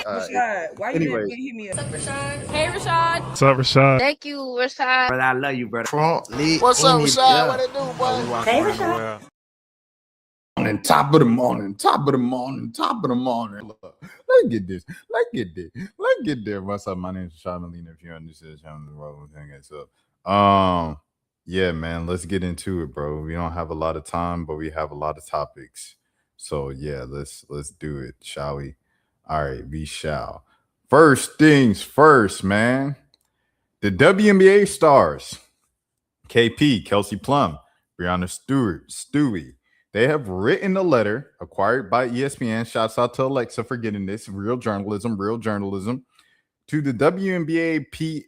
Rashad, why you didn't hit me up? What's up, Rashad? Hey, Rashad. What's up, Rashad? Thank you, Rashad. Brother, I love you, brother. What's up, Rashad? What it do, boy? Hey, Rashad. Top of the morning. Let's get this. Let's get there. What's up? My name is Rashad Molina. If you're on this channel, what's up? Yeah, man, let's get into it, bro. We don't have a lot of time, but we have a lot of topics. So yeah, let's do it, shall we? All right, we shall. First things first, man. The WNBA stars, KP, Kelsey Plum, Breonna Stewart, Stewie, they have written a letter acquired by ESPN. Shouts out to Alexa for getting this. Real journalism. To the WNBPA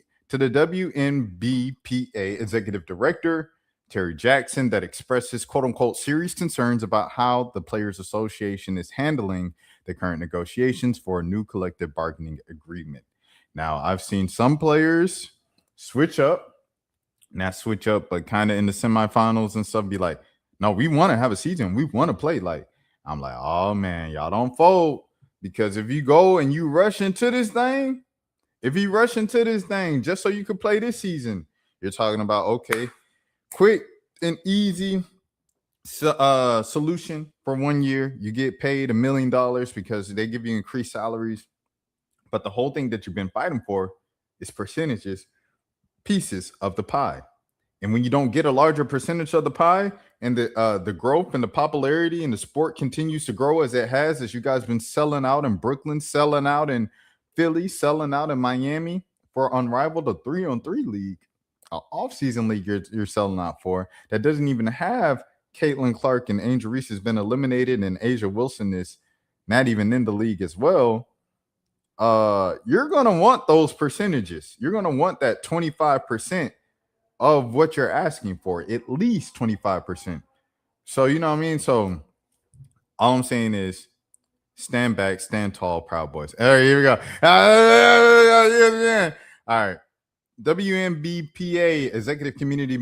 executive director, Terry Jackson, that expresses quote unquote serious concerns about how the Players Association is handling the current negotiations for a new collective bargaining agreement. Now, I've seen some players but kind of in the semifinals and stuff be like, no, we want to have a season. We want to play. Like, I'm like, oh man, y'all don't fold, because if you go and you rush into this thing, just so you could play this season, you're talking about, okay, quick and easy solution for 1 year. You get paid $1 million because they give you increased salaries. But the whole thing that you've been fighting for is pieces of the pie. And when you don't get a larger percentage of the pie, and the growth and the popularity and the sport continues to grow as it has, as you guys been selling out in Brooklyn, selling out in Philly, selling out in Miami for Unrivaled, a 3-on-3 league, an off-season league you're selling out for, that doesn't even have Caitlin Clark and Angel Reese has been eliminated, and Asia Wilson is not even in the league as well. You're going to want those percentages. You're going to want that 25% of what you're asking for, at least 25%. So, you know what I mean? So all I'm saying is stand back, stand tall, Proud Boys. All right, here we go. All right. WNBPA Executive Committee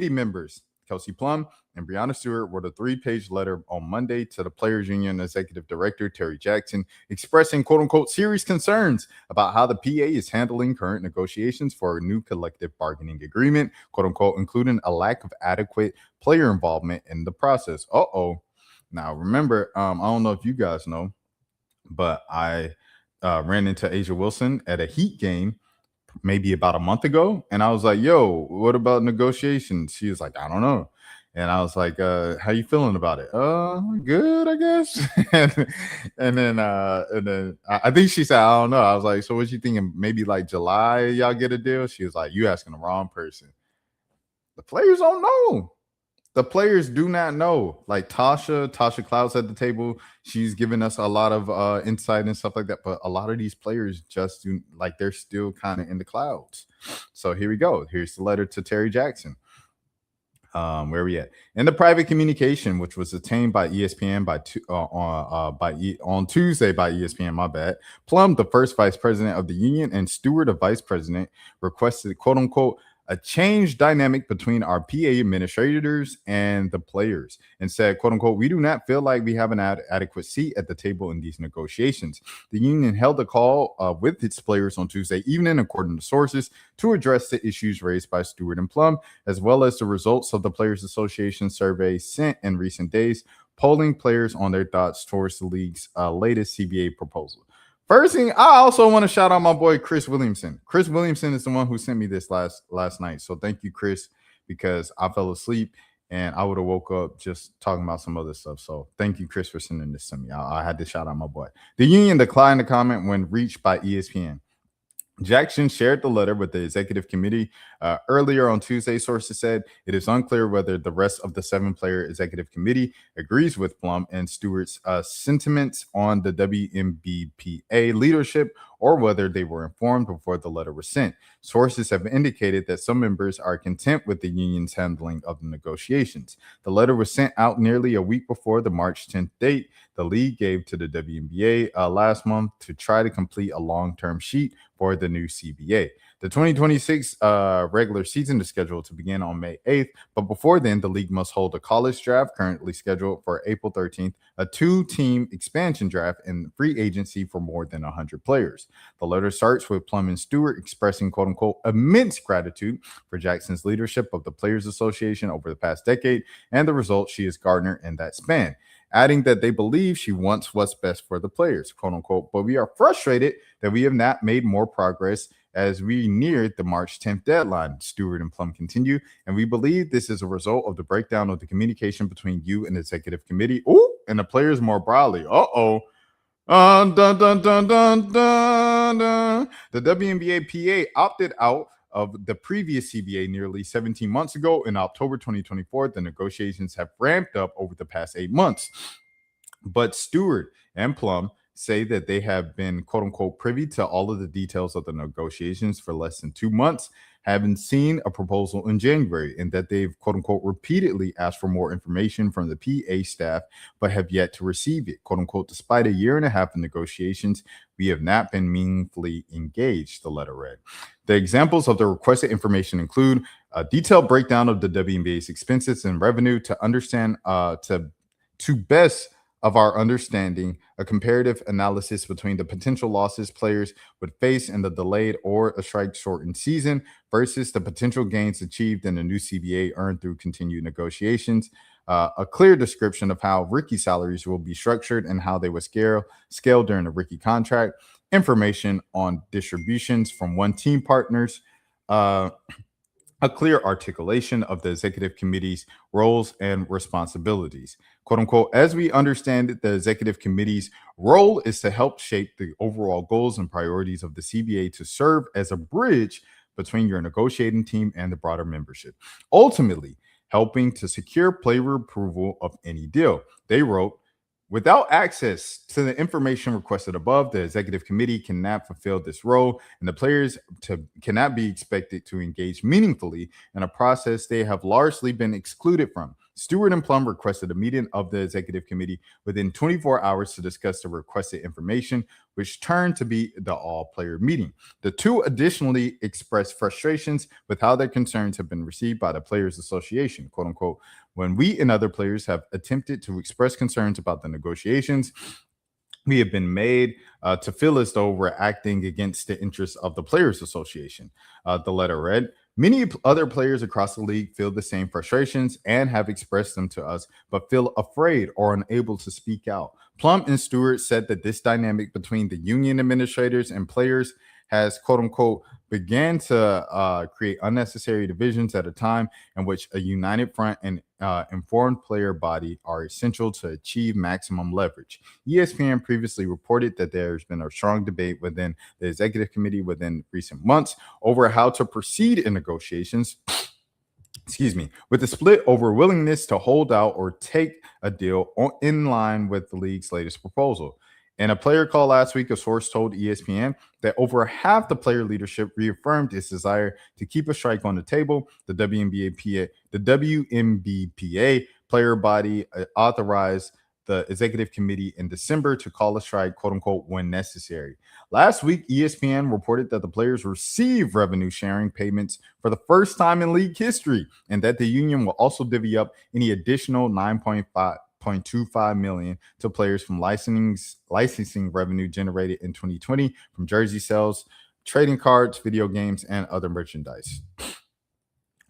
members, Kelsey Plum and Breonna Stewart, wrote a 3-page letter on Monday to the Players Union Executive Director, Terry Jackson, expressing quote-unquote serious concerns about how the PA is handling current negotiations for a new collective bargaining agreement, quote-unquote, including a lack of adequate player involvement in the process. Now, remember, I don't know if you guys know, but I ran into Asia Wilson at a Heat game maybe about a month ago, and I was like, yo, what about negotiations? She was like, I don't know. And I was like, how you feeling about it? Good, I guess. and then I think she said, I don't know. I was like, so what you thinking? Maybe like July y'all get a deal? She was like, you asking the wrong person. The players don't know. The players do not know. Like Tasha Cloud's at the table. She's giving us a lot of insight and stuff like that. But a lot of these players just do, like, they're still kind of in the clouds. So here we go. Here's the letter to Terry Jackson. Where are we at? In the private communication, which was obtained by ESPN on Tuesday by ESPN, my bad, Plum, the first vice president of the union, and Stewart, a vice president, requested, quote unquote, a change dynamic between our PA administrators and the players, and said, quote unquote, we do not feel like we have an adequate seat at the table in these negotiations. The union held a call with its players on Tuesday evening, according to sources, to address the issues raised by Stewart and Plum, as well as the results of the Players Association survey sent in recent days, polling players on their thoughts towards the league's latest CBA proposal. First thing, I also want to shout out my boy Chris Williamson. Chris Williamson is the one who sent me this last night. So thank you, Chris, because I fell asleep and I would have woke up just talking about some other stuff. So thank you, Chris, for sending this to me. I had to shout out my boy. The union declined to comment when reached by ESPN. Jackson shared the letter with the executive committee earlier on Tuesday. Sources said it is unclear whether the rest of the 7-player executive committee agrees with Plum and Stewart's sentiments on the WNBPA leadership, or whether they were informed before the letter was sent. Sources have indicated that some members are content with the union's handling of the negotiations. The letter was sent out nearly a week before the March 10th date the league gave to the WNBA last month to try to complete a long-term sheet for the new CBA. The 2026 regular season is scheduled to begin on May 8th, but before then, the league must hold a college draft currently scheduled for April 13th, a 2-team expansion draft, and free agency for more than 100 players. The letter starts with Plum and Stewart expressing, quote unquote, immense gratitude for Jackson's leadership of the Players Association over the past decade and the results she has garnered in that span, adding that they believe she wants what's best for the players, quote unquote, but we are frustrated that we have not made more progress as we near the March 10th deadline, Stewart and Plum continue, and we believe this is a result of the breakdown of the communication between you and the executive committee, and the players more broadly. Dun, dun, dun, dun, dun, dun. The WNBA PA opted out of the previous CBA nearly 17 months ago. In October 2024, the negotiations have ramped up over the past 8 months. But Stewart and Plum say that they have been, quote unquote, privy to all of the details of the negotiations for less than 2 months, haven't seen a proposal in January, and that they've, quote unquote, repeatedly asked for more information from the PA staff, but have yet to receive it, quote unquote. Despite a year and a half of negotiations, we have not been meaningfully engaged, the letter read. The examples of the requested information include a detailed breakdown of the WNBA's expenses and revenue to understand, to best of our understanding, a comparative analysis between the potential losses players would face in the delayed or a strike-shortened season versus the potential gains achieved in the new CBA earned through continued negotiations, a clear description of how rookie salaries will be structured and how they will scale during the rookie contract, information on distributions from one team partners, a clear articulation of the executive committee's roles and responsibilities. Quote unquote, as we understand it, the executive committee's role is to help shape the overall goals and priorities of the CBA to serve as a bridge between your negotiating team and the broader membership, ultimately helping to secure player approval of any deal. They wrote, without access to the information requested above, the executive committee cannot fulfill this role, and the players cannot be expected to engage meaningfully in a process they have largely been excluded from. Stewart and Plum requested a meeting of the executive committee within 24 hours to discuss the requested information, which turned to be the all-player meeting. The two additionally expressed frustrations with how their concerns have been received by the Players Association, quote unquote. When we and other players have attempted to express concerns about the negotiations, we have been made to feel as though we're acting against the interests of the Players Association. The letter read, many other players across the league feel the same frustrations and have expressed them to us, but feel afraid or unable to speak out. Plum and Stewart said that this dynamic between the union administrators and players has, quote unquote, began to create unnecessary divisions at a time in which a united front and informed player body are essential to achieve maximum leverage. ESPN previously reported that there's been a strong debate within the executive committee within recent months over how to proceed in negotiations. With a split over willingness to hold out or take a deal in line with the league's latest proposal. In a player call last week, a source told ESPN that over half the player leadership reaffirmed its desire to keep a strike on the table. The WNBPA player body authorized the executive committee in December to call a strike, quote unquote, when necessary. Last week, ESPN reported that the players received revenue sharing payments for the first time in league history, and that the union will also divvy up any additional $9.25 million to players from licensing revenue generated in 2020 from jersey sales, trading cards, video games, and other merchandise.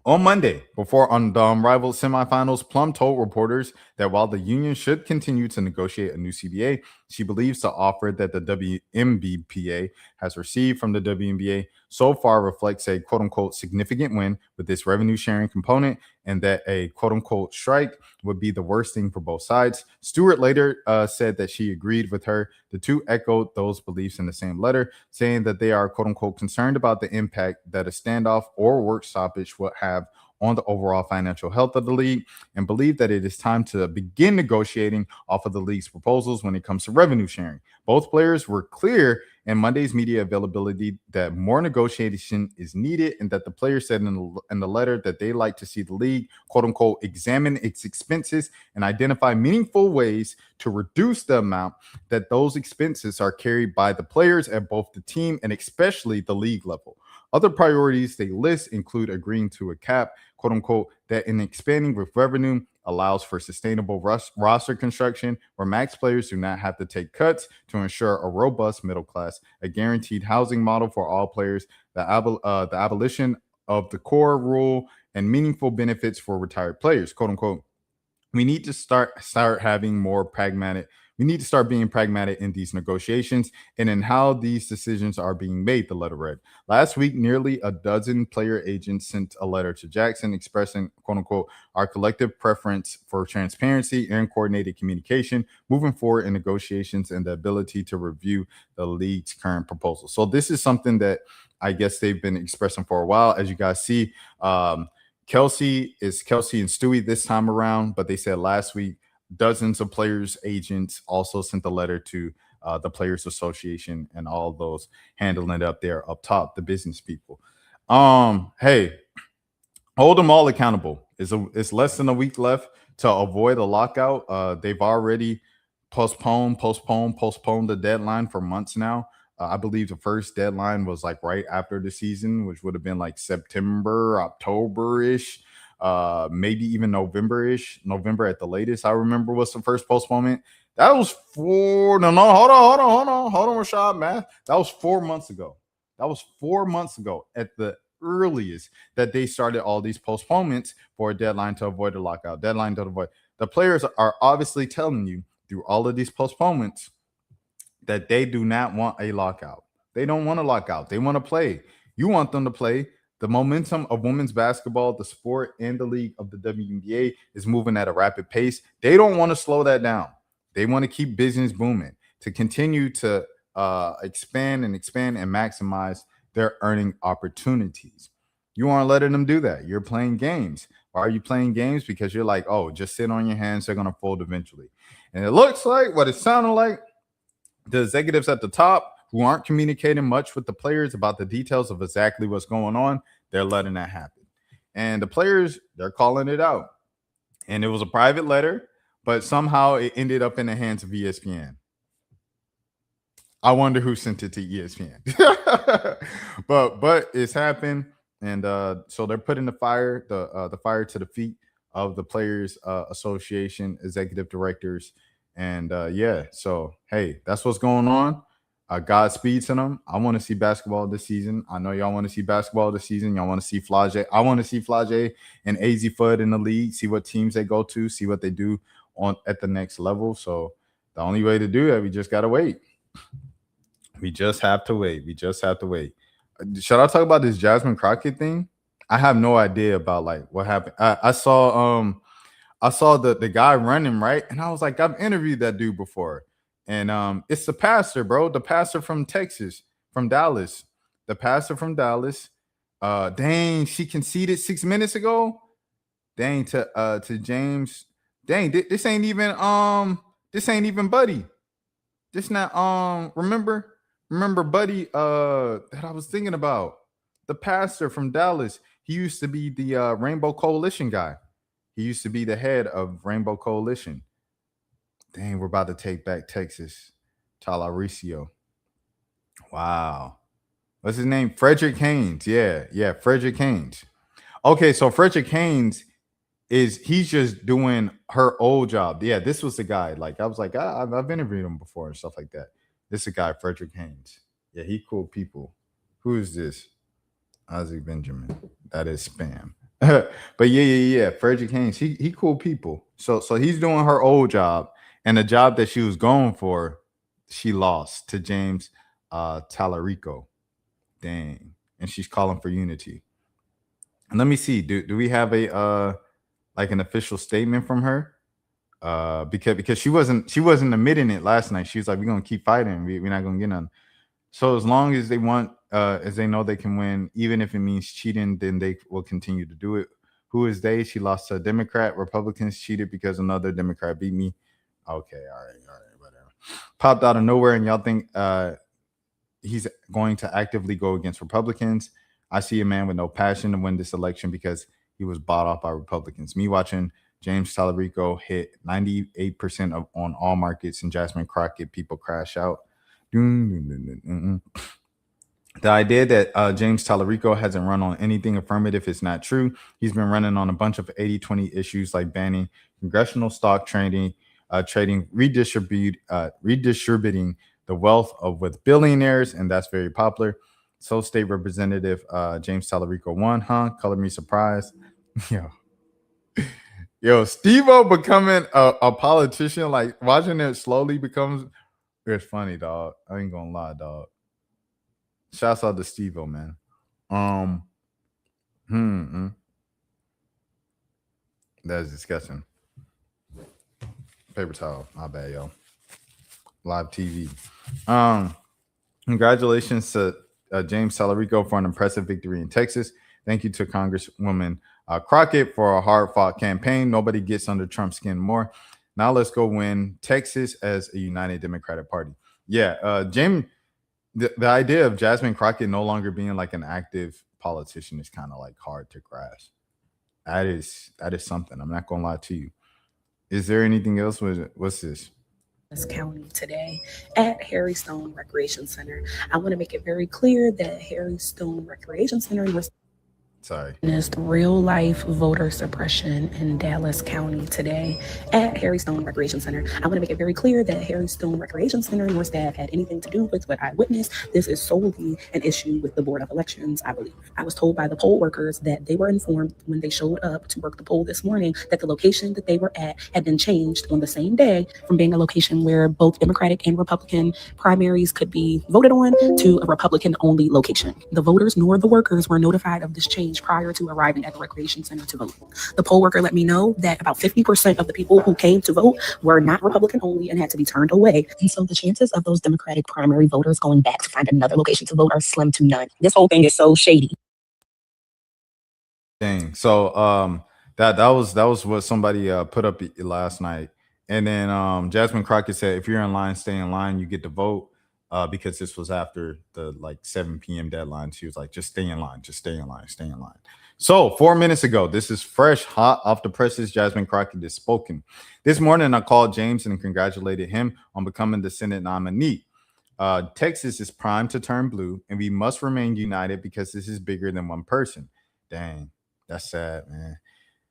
On Monday, before unrivaled semifinals, Plum told reporters that while the union should continue to negotiate a new CBA, she believes the offer that the WNBA has received from the WNBA so far reflects a quote-unquote significant win with this revenue sharing component, and that a quote-unquote strike would be the worst thing for both sides. Stewart later said that she agreed with her. The two echoed those beliefs in the same letter, saying that they are quote-unquote concerned about the impact that a standoff or work stoppage would have on the overall financial health of the league, and believe that it is time to begin negotiating off of the league's proposals when it comes to revenue sharing. Both players were clear in Monday's media availability that more negotiation is needed, and that the players said in the letter that they like to see the league, quote unquote, examine its expenses and identify meaningful ways to reduce the amount that those expenses are carried by the players at both the team and especially the league level. Other priorities they list include agreeing to a cap, quote unquote, that in expanding with revenue allows for sustainable roster construction where max players do not have to take cuts to ensure a robust middle class, a guaranteed housing model for all players, the abolition of the core rule, and meaningful benefits for retired players, quote unquote. We need to start having more pragmatic. We need to start being pragmatic in these negotiations and in how these decisions are being made, the letter read. Last week, nearly a dozen player agents sent a letter to Jackson expressing, quote unquote, our collective preference for transparency and coordinated communication moving forward in negotiations and the ability to review the league's current proposal. So this is something that I guess they've been expressing for a while. As you guys see, Kelsey and Stewie this time around, but they said last week dozens of players' agents also sent a letter to the Players Association and all those handling it up there up top, the business people. Hey, hold them all accountable. It's less than a week left to avoid a lockout. They've already postponed the deadline for months now. I believe the first deadline was like right after the season, which would have been like September, October-ish, maybe even November-ish, November at the latest. I remember was the first postponement. That was hold on, Rashad, math. That was 4 months ago. That was 4 months ago at the earliest that they started all these postponements for a deadline to avoid a lockout, deadline to avoid. The players are obviously telling you through all of these postponements that they do not want a lockout. They don't want a lockout. They want to play. You want them to play. The momentum of women's basketball, the sport, and the league of the WNBA is moving at a rapid pace. They don't want to slow that down. They want to keep business booming, to continue to expand and maximize their earning opportunities. You aren't letting them do that. You're playing games. Why are you playing games? Because you're like, oh, just sit on your hands. They're going to fold eventually. And it looks like what it sounded like, the executives at the top who aren't communicating much with the players about the details of exactly what's going on, they're letting that happen. And the players, they're calling it out. And it was a private letter, but somehow it ended up in the hands of ESPN. I wonder who sent it to ESPN. but it's happened. And so they're putting the fire to the feet of the Players Association executive directors. And yeah, so hey, that's what's going on. Godspeed to them. I want to see basketball this season. I know y'all want to see basketball this season. Y'all want to see Flage. I want to see Flage and AZ Fudd in the league, see what teams they go to, see what they do at the next level. So the only way to do that, we just gotta wait. We just have to wait. Should I talk about this Jasmine Crockett thing? I have no idea about like what happened. I saw the guy running, right? And I was like, I've interviewed that dude before. And it's the pastor, bro. The pastor from Texas, from Dallas. The pastor from Dallas. Dang, she conceded 6 minutes ago. Dang, to James. Dang, this ain't even Buddy. This not remember Buddy that I was thinking about. The pastor from Dallas. He used to be the Rainbow Coalition guy. He used to be the head of Rainbow Coalition. Dang, we're about to take back Texas. Talaricio. Wow. What's his name? Frederick Haynes. Yeah, Frederick Haynes. Okay, so Frederick Haynes he's just doing her old job. Yeah, this was the guy. Like, I was like, I've interviewed him before and stuff like that. This is a guy, Frederick Haynes. Yeah, he cool people. Who is this? Isaac Benjamin. That is spam. But yeah. Frederick Haynes. He cool people. So he's doing her old job, and the job that she was going for, she lost to James Talarico. Dang. And she's calling for unity. And let me see. Do we have a like an official statement from her? Because she wasn't admitting it last night. She was like, we're gonna keep fighting. We're not gonna get none. So as long as they want, as they know they can win, even if it means cheating, then they will continue to do it. Who is they? She lost to a Democrat. Republicans cheated because another Democrat beat me. Okay, all right, whatever. Popped out of nowhere, and y'all think he's going to actively go against Republicans. I see a man with no passion to win this election because he was bought off by Republicans. Me watching James Talarico hit 98% on all markets, and Jasmine Crockett, people crash out. The idea that James Tallarico hasn't run on anything affirmative is not true. He's been running on a bunch of 80-20 issues like banning congressional stock trading, redistributing the wealth of with billionaires, and that's very popular. So State Representative James Tallarico won, huh? Color me surprised. Yo, Steve-O becoming a politician, like watching it slowly becomes, it's funny, dog. I ain't gonna lie, dog. Shouts out to Steve-O, man. That's disgusting. Paper towel. My bad, yo. Live TV. Congratulations to James Tallarico for an impressive victory in Texas. Thank you to Congresswoman Crockett for a hard-fought campaign. Nobody gets under Trump's skin more. Now let's go win Texas as a united Democratic Party. Yeah, James. The idea of Jasmine Crockett no longer being like an active politician is kind of like hard to grasp. That is something. I'm not gonna lie to you. Is there anything else? What's this? County today at Harry Stone Recreation Center. I want to make it very clear that Harry Stone Recreation Center witnessed real life voter suppression in Dallas County today at Harry Stone Recreation Center. I want to make it very clear that Harry Stone Recreation Center nor staff had anything to do with what I witnessed. This is solely an issue with the Board of Elections, I believe. I was told by the poll workers that they were informed when they showed up to work the poll this morning that the location that they were at had been changed on the same day from being a location where both Democratic and Republican primaries could be voted on to a Republican-only location. The voters nor the workers were notified of this change prior to arriving at the recreation center to vote. The poll worker let me know that about 50% of the people who came to vote were not Republican only and had to be turned away. And so the chances of those Democratic primary voters going back to find another location to vote are slim to none. This whole thing is so shady. Dang. So that was what somebody put up last night. And then Jasmine Crockett said, if you're in line, stay in line, you get to vote. Because this was after the like 7 p.m. deadline. She was like, just stay in line, just stay in line, stay in line. So 4 minutes ago, this is fresh, hot off the presses. Jasmine Crockett is spoken. This morning, I called James and congratulated him on becoming the Senate nominee. Texas is primed to turn blue, and we must remain united because this is bigger than one person. Dang, that's sad, man.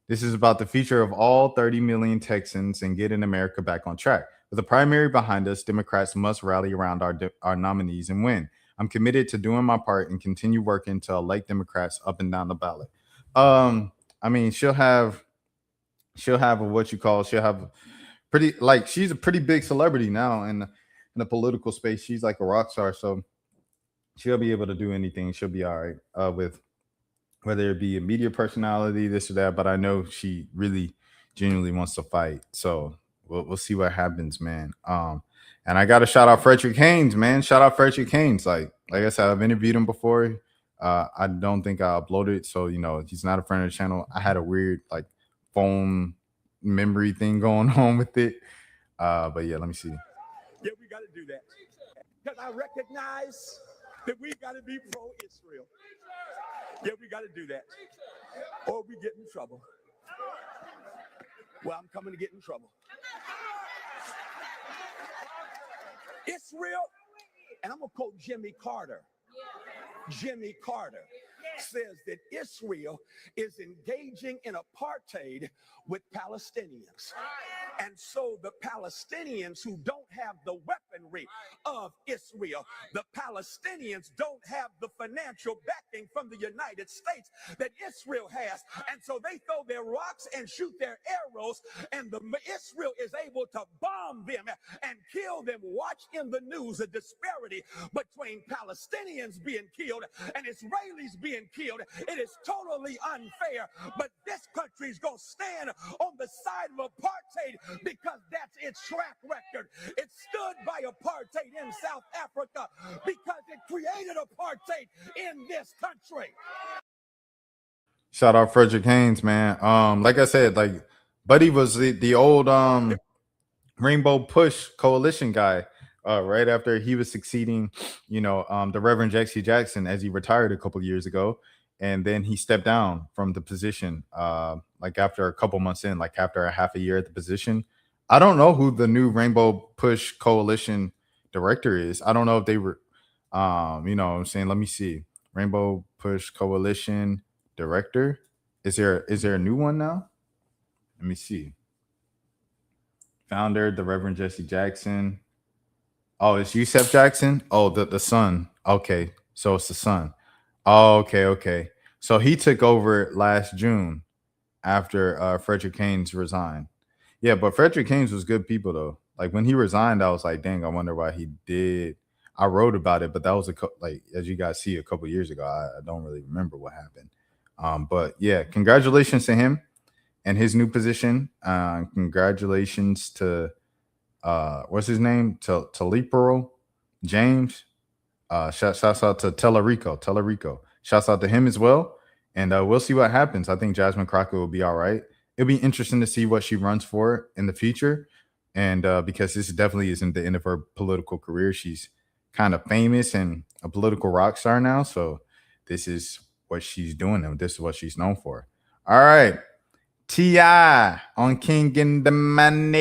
This is about the future of all 30 million Texans and getting America back on track. With the primary behind us, Democrats must rally around our nominees and win. I'm committed to doing my part and continue working to elect Democrats up and down the ballot. I mean, she'll have what you call, she'll have pretty, like, she's a pretty big celebrity now in the political space. She's like a rock star, so she'll be able to do anything. She'll be all right with whether it be a media personality, this or that. But I know she really genuinely wants to fight. So we'll see what happens, man. And I got to shout out Frederick Haynes, man. Shout out Frederick Haynes. Like I said, I've interviewed him before. I don't think I uploaded it, so he's not a friend of the channel. I had a weird like phone memory thing going on with it. But yeah, let me see. Yeah, we got to do that because I recognize that we got to be pro-Israel. Yeah, we got to do that, or we get in trouble. Well, I'm coming to get in trouble. Israel, and I'm going to quote Jimmy Carter. Jimmy Carter says that Israel is engaging in apartheid with Palestinians. And so the Palestinians who don't have the weaponry of Israel, the Palestinians don't have the financial backing from the United States that Israel has. And so they throw their rocks and shoot their arrows, and Israel is able to bomb them and kill them. Watch in the news the disparity between Palestinians being killed and Israelis being killed. It is totally unfair, but this country is going to stand on the side of apartheid because that's its track record. It stood by apartheid in South Africa because it created apartheid in this country. Shout out Frederick Haynes, man. Like I said, like Buddy was the old Rainbow Push Coalition guy. Right after he was succeeding, the Reverend Jesse Jackson as he retired a couple years ago. And then he stepped down from the position, like after a couple months in, like after a half a year at the position. I don't know who the new Rainbow Push Coalition director is. I don't know if they were, You know what I'm saying? Let me see. Rainbow Push Coalition Director. Is there a new one now? Let me see. Founder, the Reverend Jesse Jackson. Oh, it's Yusef Jackson? Oh, the son. Okay. So it's the son. Oh, okay. So he took over last June after Frederick Haynes resigned. Yeah, but Frederick Haynes was good people though. Like when he resigned, I was like, dang, I wonder why he did. I wrote about it, but that was like as you guys see a couple years ago. I don't really remember what happened. But yeah, congratulations to him and his new position. Congratulations to what's his name? Talipro James. Shouts out to Tellerico. Shouts out to him as well. And we'll see what happens. I think Jasmine Crockett will be all right. It'll be interesting to see what she runs for in the future. And because this definitely isn't the end of her political career. She's kind of famous and a political rock star now. So this is what she's doing and this is what she's known for. All right. T.I. on King in the Money.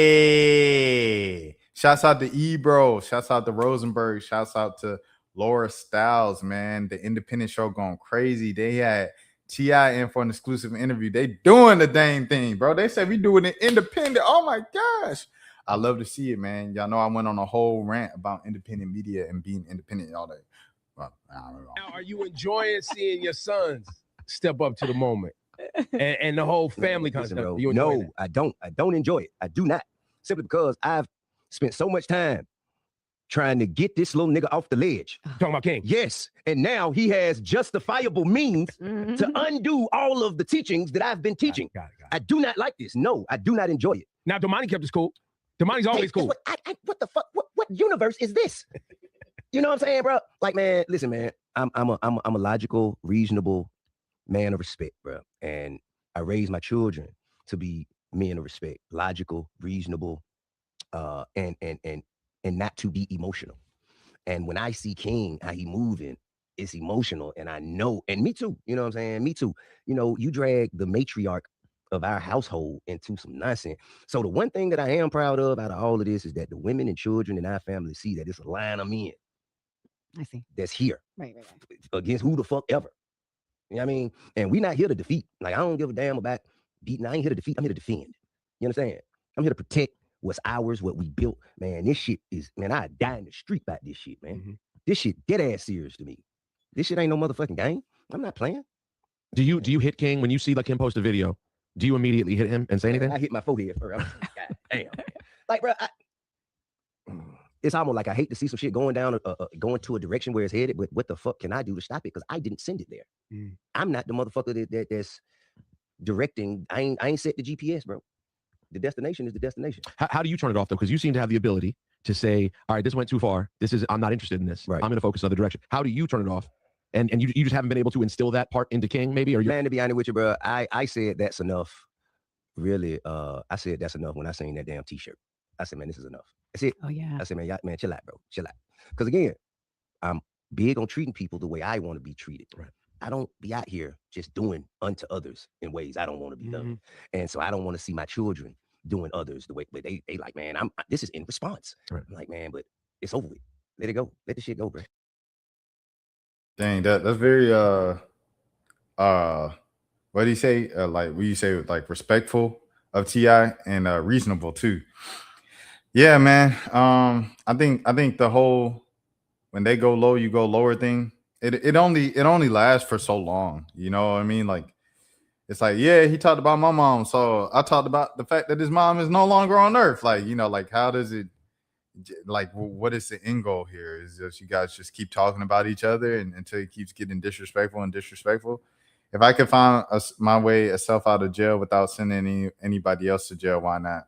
Shouts out to Ebro. Shouts out to Rosenberg. Shouts out to Laura Styles, man. The independent show going crazy. They had T.I. in for an exclusive interview. They doing the dang thing, bro. They said we doing it independent. Oh my gosh. I love to see it, man. Y'all know I went on a whole rant about independent media and being independent all day. Well, I don't know. Now, are you enjoying seeing your sons step up to the moment and the whole family concept? No, I don't. I don't enjoy it. I do not. Simply because I've spent so much time trying to get this little nigga off the ledge. Talking about King? Yes. And now he has justifiable means to undo all of the teachings that I've been teaching. Got it. I do not like this. No, I do not enjoy it. Now, Domani kept us cool. Domani's always cool. What the fuck? What universe is this? You know what I'm saying, bro? Like, man, listen, man. I'm a logical, reasonable man of respect, bro. And I raise my children to be men of respect, logical, reasonable, and not to be emotional. And when I see King, how he moving, it's emotional. And I know, and me too, you know what I'm saying? Me too. You know, you drag the matriarch of our household into some nonsense. So the one thing that I am proud of out of all of this is that the women and children in our family see that it's a line of men. I see. That's here. Right. Against who the fuck ever. You know what I mean? And we're not here to defeat. Like, I don't give a damn about beating. I ain't here to defeat. I'm here to defend. You understand? I'm here to protect what's ours, what we built. Man, this shit is, man, I die in the street about this shit, man. This shit dead ass serious to me. This shit ain't no motherfucking game. I'm not playing. Do you hit King when you see like him post a video? Do you immediately hit him and say anything? I hit my forehead first. God damn. Like, bro, it's almost like I hate to see some shit going down, going to a direction where it's headed, but what the fuck can I do to stop it? Because I didn't send it there. I'm not the motherfucker that's directing. I ain't set the GPS, bro. The destination is the destination. How do you turn it off, though? Because you seem to have the ability to say, all right, this went too far. I'm not interested in this. Right. I'm going to focus in other direction. How do you turn it off? And you just haven't been able to instill that part into King, maybe? Or man, to be honest with you, bro, I said that's enough. Really, I said that's enough when I seen that damn t-shirt. I said, man, this is enough. That's it. Oh, yeah. I said, man, chill out, bro. Chill out. Because again, I'm big on treating people the way I want to be treated. Right. I don't be out here just doing unto others in ways I don't want to be done. And so I don't want to see my children doing others the way, but they like, man, this is in response. Right. I'm like, man, but it's over with. Let it go. Let the shit go, bro. Dang, that's very what do you say? Like, what you say, like respectful of T.I. and reasonable too. Yeah, man. I think the whole when they go low, you go lower thing. It only lasts for so long. You know what I mean? Like, it's like, yeah, he talked about my mom, so I talked about the fact that his mom is no longer on earth. Like, you know, like how does it? Like, what is the end goal here? Is just you guys just keep talking about each other until it keeps getting disrespectful. If I could find my way self out of jail without sending anybody else to jail, why not?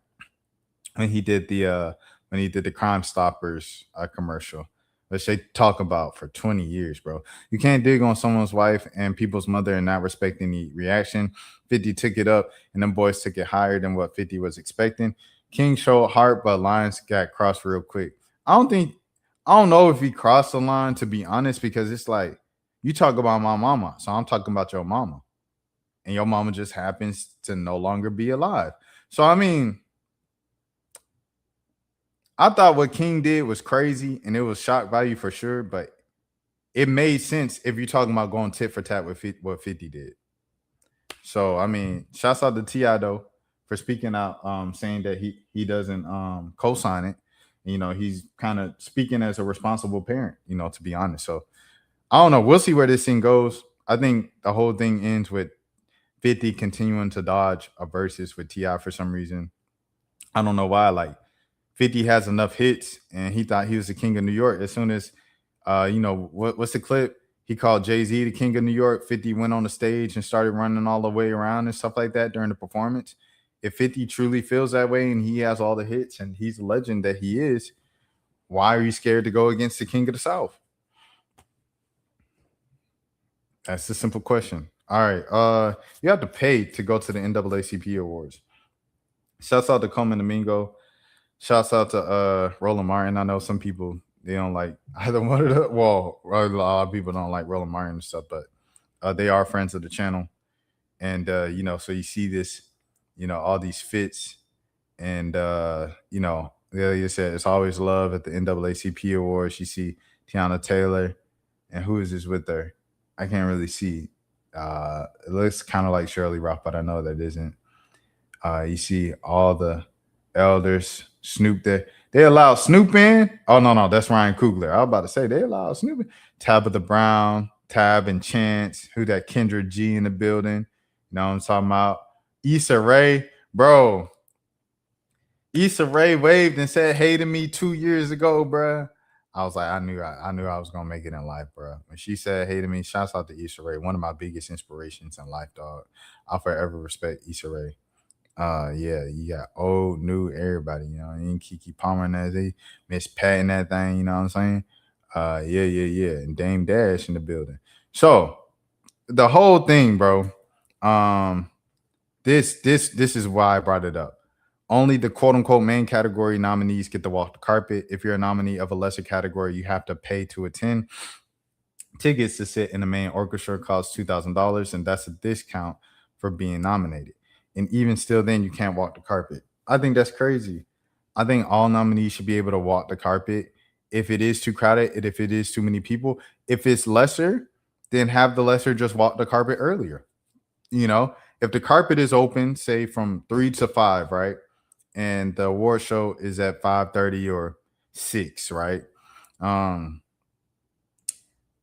When he did the Crime Stoppers commercial, which they talk about for 20 years, bro. You can't dig on someone's wife and people's mother and not respect any reaction. 50 took it up, and them boys took it higher than what 50 was expecting. King showed heart, but lines got crossed real quick. I don't know if he crossed the line, to be honest, because it's like, you talk about my mama, so I'm talking about your mama. And your mama just happens to no longer be alive. So, I mean, I thought what King did was crazy, and it was shock value for sure, but it made sense if you're talking about going tit for tat with what 50 did. So I mean, shouts out to T.I. though for speaking out, saying that he doesn't co-sign it. You know, he's kind of speaking as a responsible parent, you know, to be honest. So I don't know. We'll see where this thing goes. I think the whole thing ends with 50 continuing to dodge a versus with T.I. for some reason. I don't know why. Like 50 has enough hits and he thought he was the king of New York. As soon as you know, what's the clip? He called Jay-Z the king of New York. 50 went on the stage and started running all the way around and stuff like that during the performance. If 50 truly feels that way and he has all the hits and he's a legend that he is, why are you scared to go against the king of the South? That's the simple question. All right. You have to pay to go to the NAACP awards. Shouts out to Coleman Domingo. Shouts out to Roland Martin. I know some people, they don't like either one of the, well, a lot of people don't like Roland Martin and stuff, but they are friends of the channel. And you know, so you see this, you know, all these fits, and you know, like you said, it's always love at the NAACP awards. You see Tiana Taylor, and who is this with her? I can't really see. It looks kind of like Shirley Roth, but I know that isn't. You see all the elders, Snoop there. They allow Snoop in. Oh, no, that's Ryan Coogler. I was about to say they allow Snoop in. Tabitha Brown, Tab and Chance. Who that? Kendra G in the building. You know what I'm talking about? Issa Rae. Bro. Issa Rae waved and said hey to me 2 years ago, bro. I was like, I knew I was gonna make it in life, bro. When she said hey to me, shouts out to Issa Rae, one of my biggest inspirations in life, dog. I'll forever respect Issa Rae. Yeah, you got old, new, everybody, you know. And Kiki Palmer and that, Miss Pat and that thing, you know what I'm saying? Yeah. And Dame Dash in the building. So the whole thing, bro. This is why I brought it up. Only the quote unquote main category nominees get to walk the carpet. If you're a nominee of a lesser category, you have to pay to attend. Tickets to sit in the main orchestra cost $2,000, and that's a discount for being nominated. And even still, then you can't walk the carpet. I think that's crazy. I think all nominees should be able to walk the carpet. If it is too crowded, and if it is too many people, if it's lesser, then have the lesser just walk the carpet earlier. You know, if the carpet is open, say from 3 to 5, right? And the award show is at 5:30 or 6, right?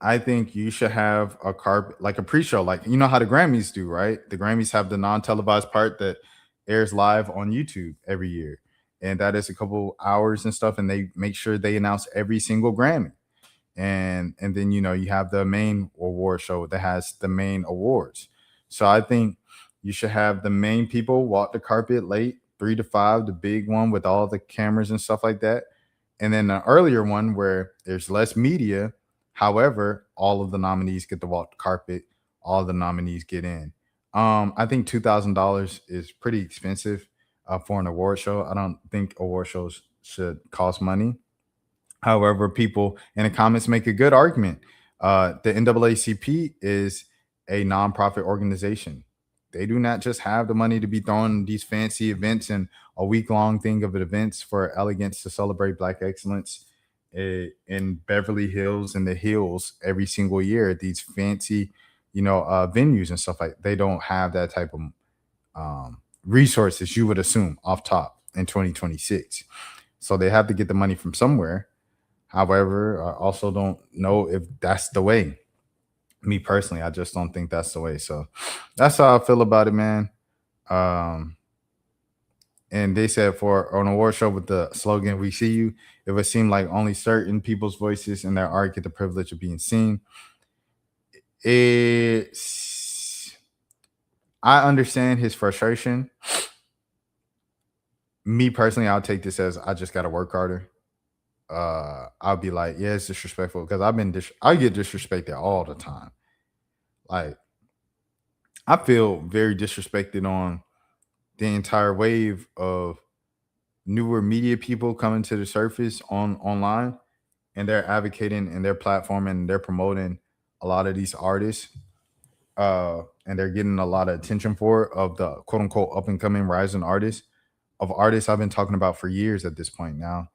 I think you should have a carpet, like a pre-show, like you know how the Grammys do, right? The Grammys have the non-televised part that airs live on YouTube every year, and that is a couple hours and stuff, and they make sure they announce every single Grammy, and then you know you have the main award show that has the main awards. So I think you should have the main people walk the carpet late, 3 to 5, the big one with all the cameras and stuff like that, and then the earlier one where there's less media. However, all of the nominees get to walk the carpet. All the nominees get in. I think $2,000 is pretty expensive for an award show. I don't think award shows should cost money. However, people in the comments make a good argument. The NAACP is a nonprofit organization. They do not just have the money to be throwing these fancy events and a week-long thing of events for elegance to celebrate Black excellence in Beverly Hills and the Hills every single year at these fancy, you know, venues and stuff like. They don't have that type of resources you would assume off top in 2026. So they have to get the money from somewhere. However, I also don't know if that's the way. Me personally, I just don't think that's the way. So that's how I feel about it, man. And they said for an award show with the slogan, "We see you," it would seem like only certain people's voices and their art get the privilege of being seen. I understand his frustration. Me personally, I'll take this as I just got to work harder. I'll be like, yeah, it's disrespectful because I get disrespected all the time. Like, I feel very disrespected on the entire wave of newer media people coming to the surface online, and they're advocating and they're platforming and they're promoting a lot of these artists, and they're getting a lot of attention for it, of the quote unquote up and coming rising artists, of artists I've been talking about for years at this point now,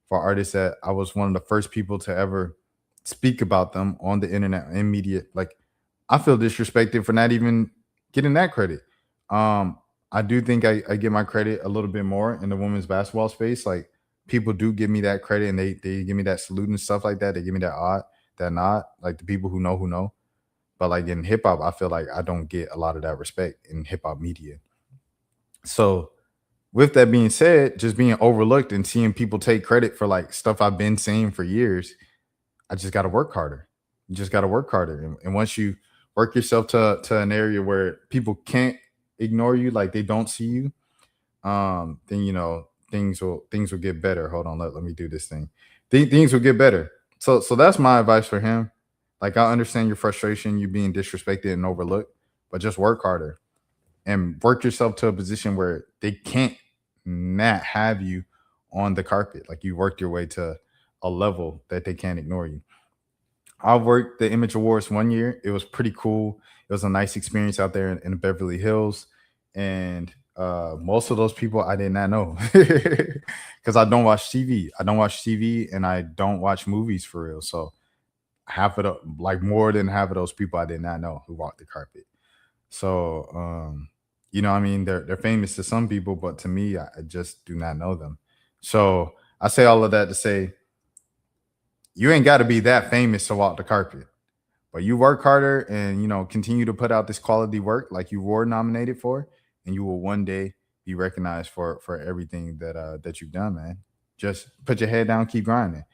for artists that I was one of the first people to ever speak about them on the internet and media. Like, I feel disrespected for not even getting that credit. I do think I get my credit a little bit more in the women's basketball space. Like, people do give me that credit and they give me that salute and stuff like that. They give me that nod, like the people who know. But like in hip hop, I feel like I don't get a lot of that respect in hip hop media. So with that being said, just being overlooked and seeing people take credit for like stuff I've been saying for years, I just got to work harder. You just got to work harder. And once you work yourself to an area where people can't ignore you, like they don't see you, then, you know, things will get better. Hold on, let me do this thing. Things will get better. So that's my advice for him. Like, I understand your frustration, you being disrespected and overlooked, but just work harder and work yourself to a position where they can't not have you on the carpet. Like, you worked your way to a level that they can't ignore you. I worked the Image Awards 1 year. It was pretty cool. It was a nice experience out there in Beverly Hills. And most of those people I did not know because I don't watch TV. I don't watch TV and I don't watch movies for real. So more than half of those people I did not know who walked the carpet. So, you know, I mean, they're famous to some people, but to me, I just do not know them. So I say all of that to say, you ain't got to be that famous to walk the carpet, but you work harder and, you know, continue to put out this quality work like you were nominated for, and you will one day be recognized for everything that you've done, man. Just put your head down, keep grinding.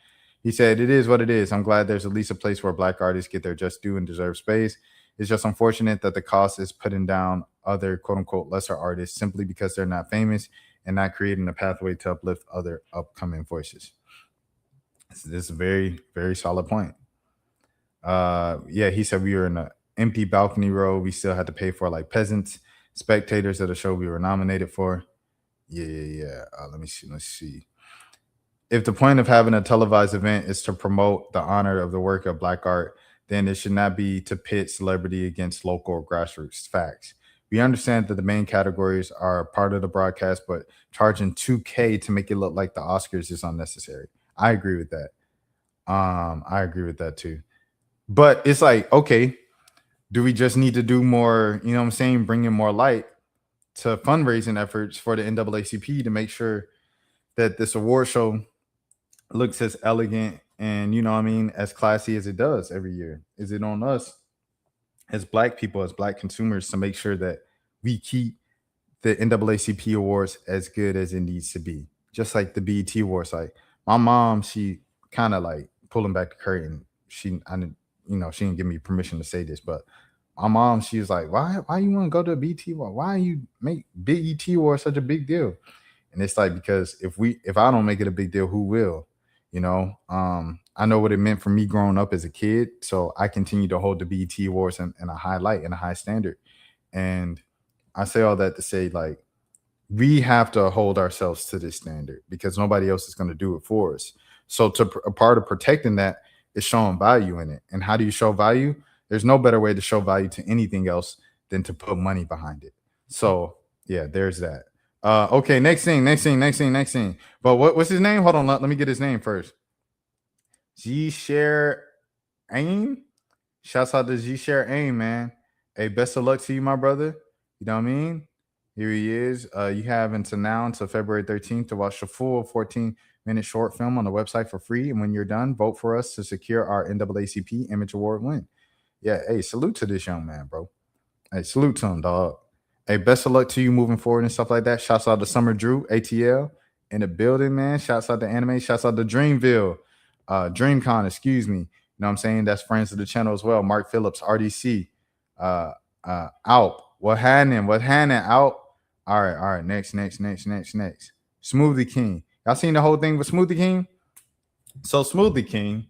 He said, "It is what it is. I'm glad there's at least a place where Black artists get their just due and deserve space. It's just unfortunate that the cost is putting down other quote unquote lesser artists simply because they're not famous and not creating a pathway to uplift other upcoming voices." This is a very, very solid point. Yeah, he said we were in an empty balcony row. We still had to pay for like peasants, spectators at a show we were nominated for. Yeah. Let me see. If the point of having a televised event is to promote the honor of the work of Black art, then it should not be to pit celebrity against local or grassroots. Facts. We understand that the main categories are part of the broadcast, but charging $2K to make it look like the Oscars is unnecessary. I agree with that. I agree with that too. But it's like, okay, do we just need to do more, you know what I'm saying, bring in more light to fundraising efforts for the NAACP to make sure that this award show looks as elegant and, you know what I mean, as classy as it does every year? Is it on us as Black people, as Black consumers, to make sure that we keep the NAACP awards as good as it needs to be? Just like the BET awards. Like, my mom, she kind of like pulling back the curtain. She didn't give me permission to say this, but my mom, she was like, why you want to go to a BET award? Why you make BET award such a big deal? And it's like, because if I don't make it a big deal, who will? You know, I know what it meant for me growing up as a kid. So I continue to hold the BET awards in a high light and a high standard. And I say all that to say, like, we have to hold ourselves to this standard because nobody else is going to do it for us. So a part of protecting that is showing value in it. And how do you show value? There's no better way to show value to anything else than to put money behind it. So yeah, there's that. Okay, next thing. But what's his name? Hold on, let me get his name first. G-Share Aim. Shouts out to G-Share Aim, man. Hey, best of luck to you, my brother. You know what I mean? Here he is. You have until now, until February 13th, to watch the full 14-minute short film on the website for free. And when you're done, vote for us to secure our NAACP Image Award win. Yeah, hey, salute to this young man, bro. Hey, salute to him, dog. Hey, best of luck to you moving forward and stuff like that. Shouts out to Summer Drew, ATL, in the building, man. Shouts out to Anime. Shouts out to Dreamville. DreamCon, excuse me. You know what I'm saying? That's friends of the channel as well. Mark Phillips, RDC. Out. What happening? Out. All right. Next. Smoothie King. Y'all seen the whole thing with Smoothie King? So Smoothie King,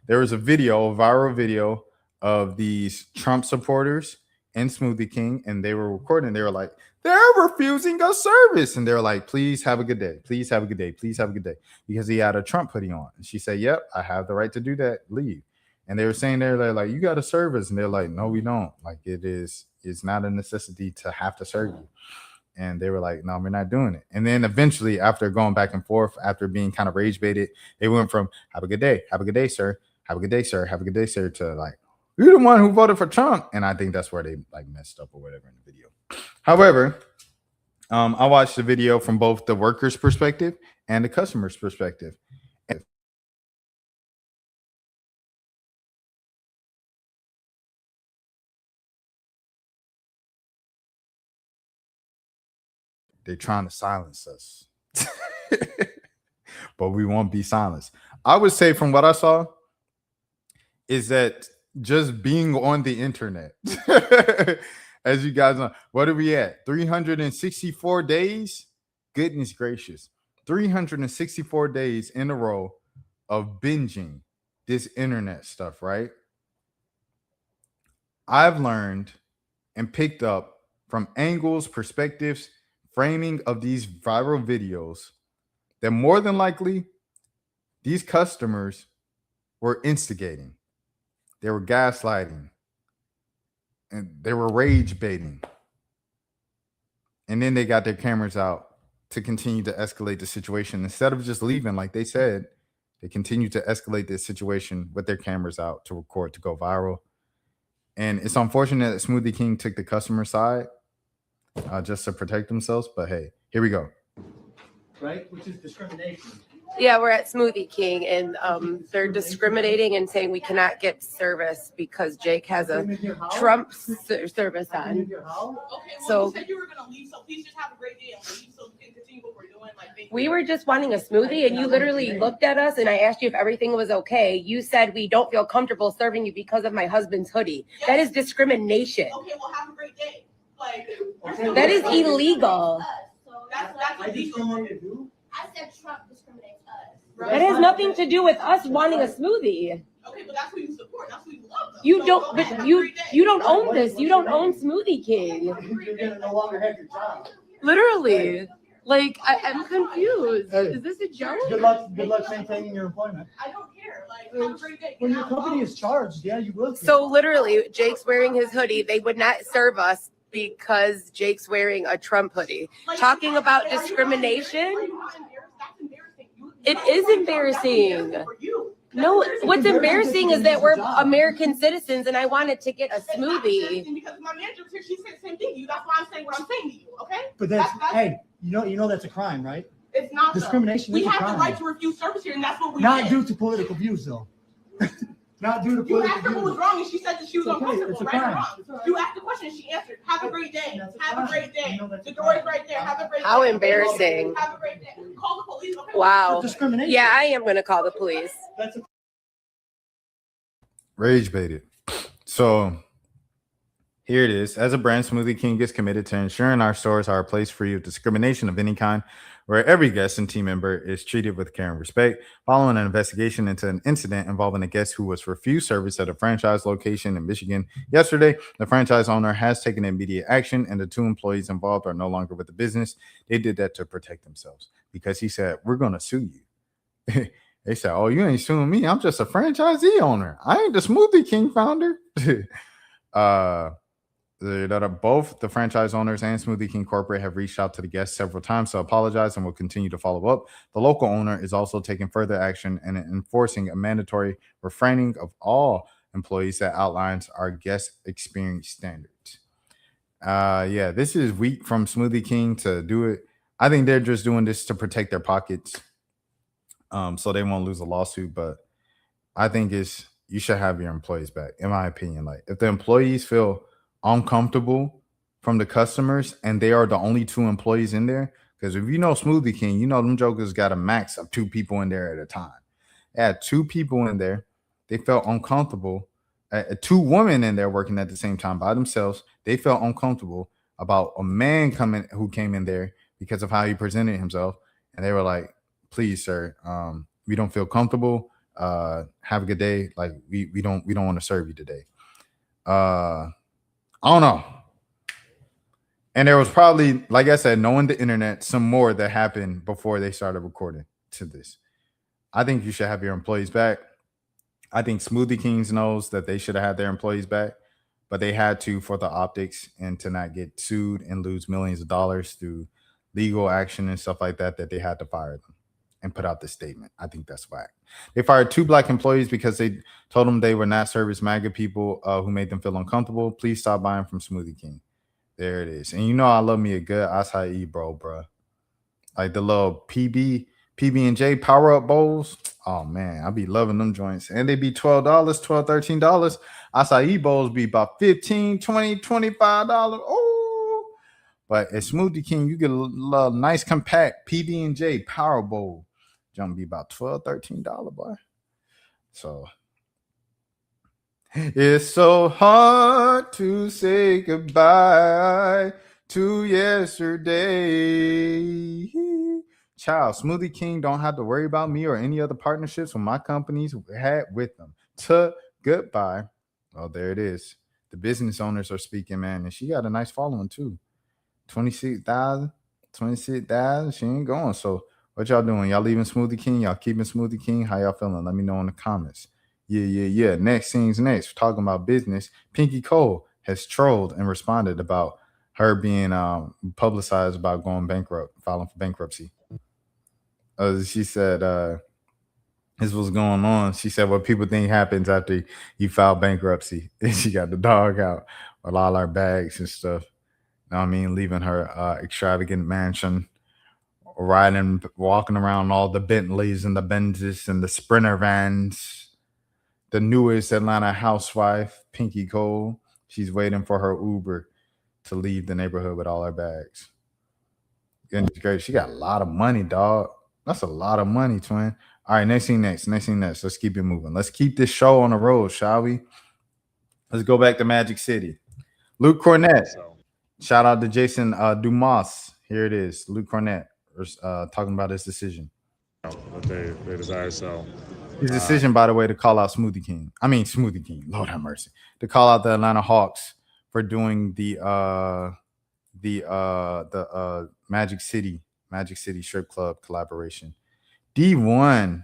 there was a viral video of these Trump supporters and Smoothie King, and they were recording. They were like, they're refusing us service. And they were like, please have a good day. Please have a good day. Please have a good day. Because he had a Trump hoodie on. And she said, yep, I have the right to do that. Leave. And they were saying they're like, you got to serve us. And they're like, no, we don't. Like, it's not a necessity to have to serve you. And they were like, no, we're not doing it. And then eventually, after going back and forth, after being kind of rage baited, they went from have a good day, sir, have a good day, sir. Have a good day, sir, to like, you're the one who voted for Trump. And I think that's where they like messed up or whatever in the video. However, I watched the video from both the worker's perspective and the customer's perspective. They're trying to silence us, but we won't be silenced. I would say from what I saw is that just being on the internet, as you guys know, what are we at? 364 days? Goodness gracious. 364 days in a row of binging this internet stuff, right? I've learned and picked up from angles, perspectives, framing of these viral videos that more than likely these customers were instigating. They were gaslighting and they were rage baiting. And then they got their cameras out to continue to escalate the situation. Instead of just leaving, like they said, they continue to escalate this situation with their cameras out to record, to go viral. And it's unfortunate that Smoothie King took the customer side just to protect themselves. But hey, here we go. Right, which is discrimination. Yeah, we're at Smoothie King, and they're discriminating and saying we cannot get service because Jake has a Trump service on. Okay, well, So- you said you were gonna leave, so please just have a great day and leave so we can continue what we're doing. Like, thank We you. were just wanting a smoothie, and you literally looked at us, and I asked you if everything was okay. You said we don't feel comfortable serving you because of my husband's hoodie. That is discrimination. Okay, well, have a great day. Like, That is illegal. that's I illegal. discriminated who? I said Trump discriminates us. That has nothing to do with us wanting a smoothie. Okay, but that's who you support. That's who you love. Though. You So, don't, go ahead, but have a you great day. you don't own this. You don't own Smoothie King. You're gonna no longer have your job. Literally. Like, I'm confused. Is this a joke? Good luck maintaining your employment. I don't care. Like, have a great day. When Get your out. company is charged, yeah, you will. So literally, Jake's wearing his hoodie. They would not serve us because Jake's wearing a Trump hoodie. Like, Talking about are you not discrimination? embarrassed? Are you not embarrassed? That's embarrassing. It That's is embarrassing. for you. No, That's what's embarrassing is that we're Job. American citizens and I wanted to get a It's not smoothie. embarrassing because my manager said she said the same thing to you. That's why I'm saying what I'm saying to you. Okay? But that's, That's- hey, you know that's a crime, right? It's not though. Discrimination We is a have the crime. right to refuse service here, and that's what we Not did. due to political views, though. Not due to You political asked her what was views. wrong, and she said that she was It's okay, uncomfortable, it's a right or crime. wrong. It's all right. You asked the question, and she answered. Have a great day. That's a Have a crime. great day. You know that's The a door is crime. right there. Have a great day. How embarrassing. Have a great day. Call the police. Okay? Wow. Discrimination. Yeah, I am going to call the police. That's a Rage baited. So here it is. As a brand, Smoothie King is committed to ensuring our stores are a place free of discrimination of any kind, where every guest and team member is treated with care and respect. Following an investigation into an incident involving a guest who was refused service at a franchise location in Michigan yesterday, the franchise owner has taken immediate action, and the 2 employees involved are no longer with the business. They did that to protect themselves because he said, "We're going to sue you." They said, "Oh, you ain't suing me. I'm just a franchisee owner. I ain't the Smoothie King founder." Both the franchise owners and Smoothie King Corporate have reached out to the guests several times to apologize and will continue to follow up. The local owner is also taking further action and enforcing a mandatory refraining of all employees that outlines our guest experience standards. Yeah, this is weak from Smoothie King to do it. I think they're just doing this to protect their pockets, so they won't lose a lawsuit. But I think you should have your employees back, in my opinion. Like, if the employees feel uncomfortable from the customers and they are the only 2 employees in there, because if you know Smoothie King, you know them jokers got a max of 2 people in there at a time. They had 2 people in there. They felt uncomfortable. 2 women in there working at the same time by themselves. They felt uncomfortable about a man who came in there because of how he presented himself, and they were like, "Please, sir, we don't feel comfortable. Have a good day. Like, we don't want to serve you today." I don't know. And there was probably, like I said, knowing the internet, some more that happened before they started recording to this. I think you should have your employees back. I think Smoothie Kings knows that they should have had their employees back, but they had to for the optics and to not get sued and lose millions of dollars through legal action and stuff like that, that they had to fire them. and put out this statement. I think that's whack. They fired 2 black employees because they told them they were not service MAGA people who made them feel uncomfortable. Please stop buying from Smoothie King. There it is. And you know I love me a good acai bowl, bro. Like the little PB&J power-up bowls. Oh, man, I be loving them joints. And they be $12, $12, $13. Acai bowls be about $15, $20, $25. Oh, but at Smoothie King, you get a little nice compact PB&J power bowl. Jump be about $12, $13, boy. So it's so hard to say goodbye to yesterday. Child, Smoothie King don't have to worry about me or any other partnerships with my companies had with them. Goodbye. Oh, there it is. The business owners are speaking, man. And she got a nice following, too. 26,000. She ain't going. So what y'all doing? Y'all leaving Smoothie King? Y'all keeping Smoothie King? How y'all feeling? Let me know in the comments. Yeah. Next scene's next. We're talking about business. Pinky Cole has trolled and responded about her being publicized about going bankrupt, filing for bankruptcy. She said, this was going on. She said, what people think happens after you file bankruptcy. And she got the dog out with all our bags and stuff. You know what I mean? Leaving her extravagant mansion, walking around all the Bentleys and the Benzes and the Sprinter vans. The newest Atlanta housewife, Pinky Cole. She's waiting for her Uber to leave the neighborhood with all her bags. Goodness gracious, she got a lot of money, dog. That's a lot of money, twin. All right, next thing next. Let's keep it moving. Let's keep this show on the road, shall we? Let's go back to Magic City. Luke Cornett. Shout out to Jason Dumas. Here it is. Luke Cornett talking about his decision. What they desire. So his decision, by the way, to call out Smoothie King. Lord have mercy. To call out the Atlanta Hawks for doing the Magic City strip club collaboration. D1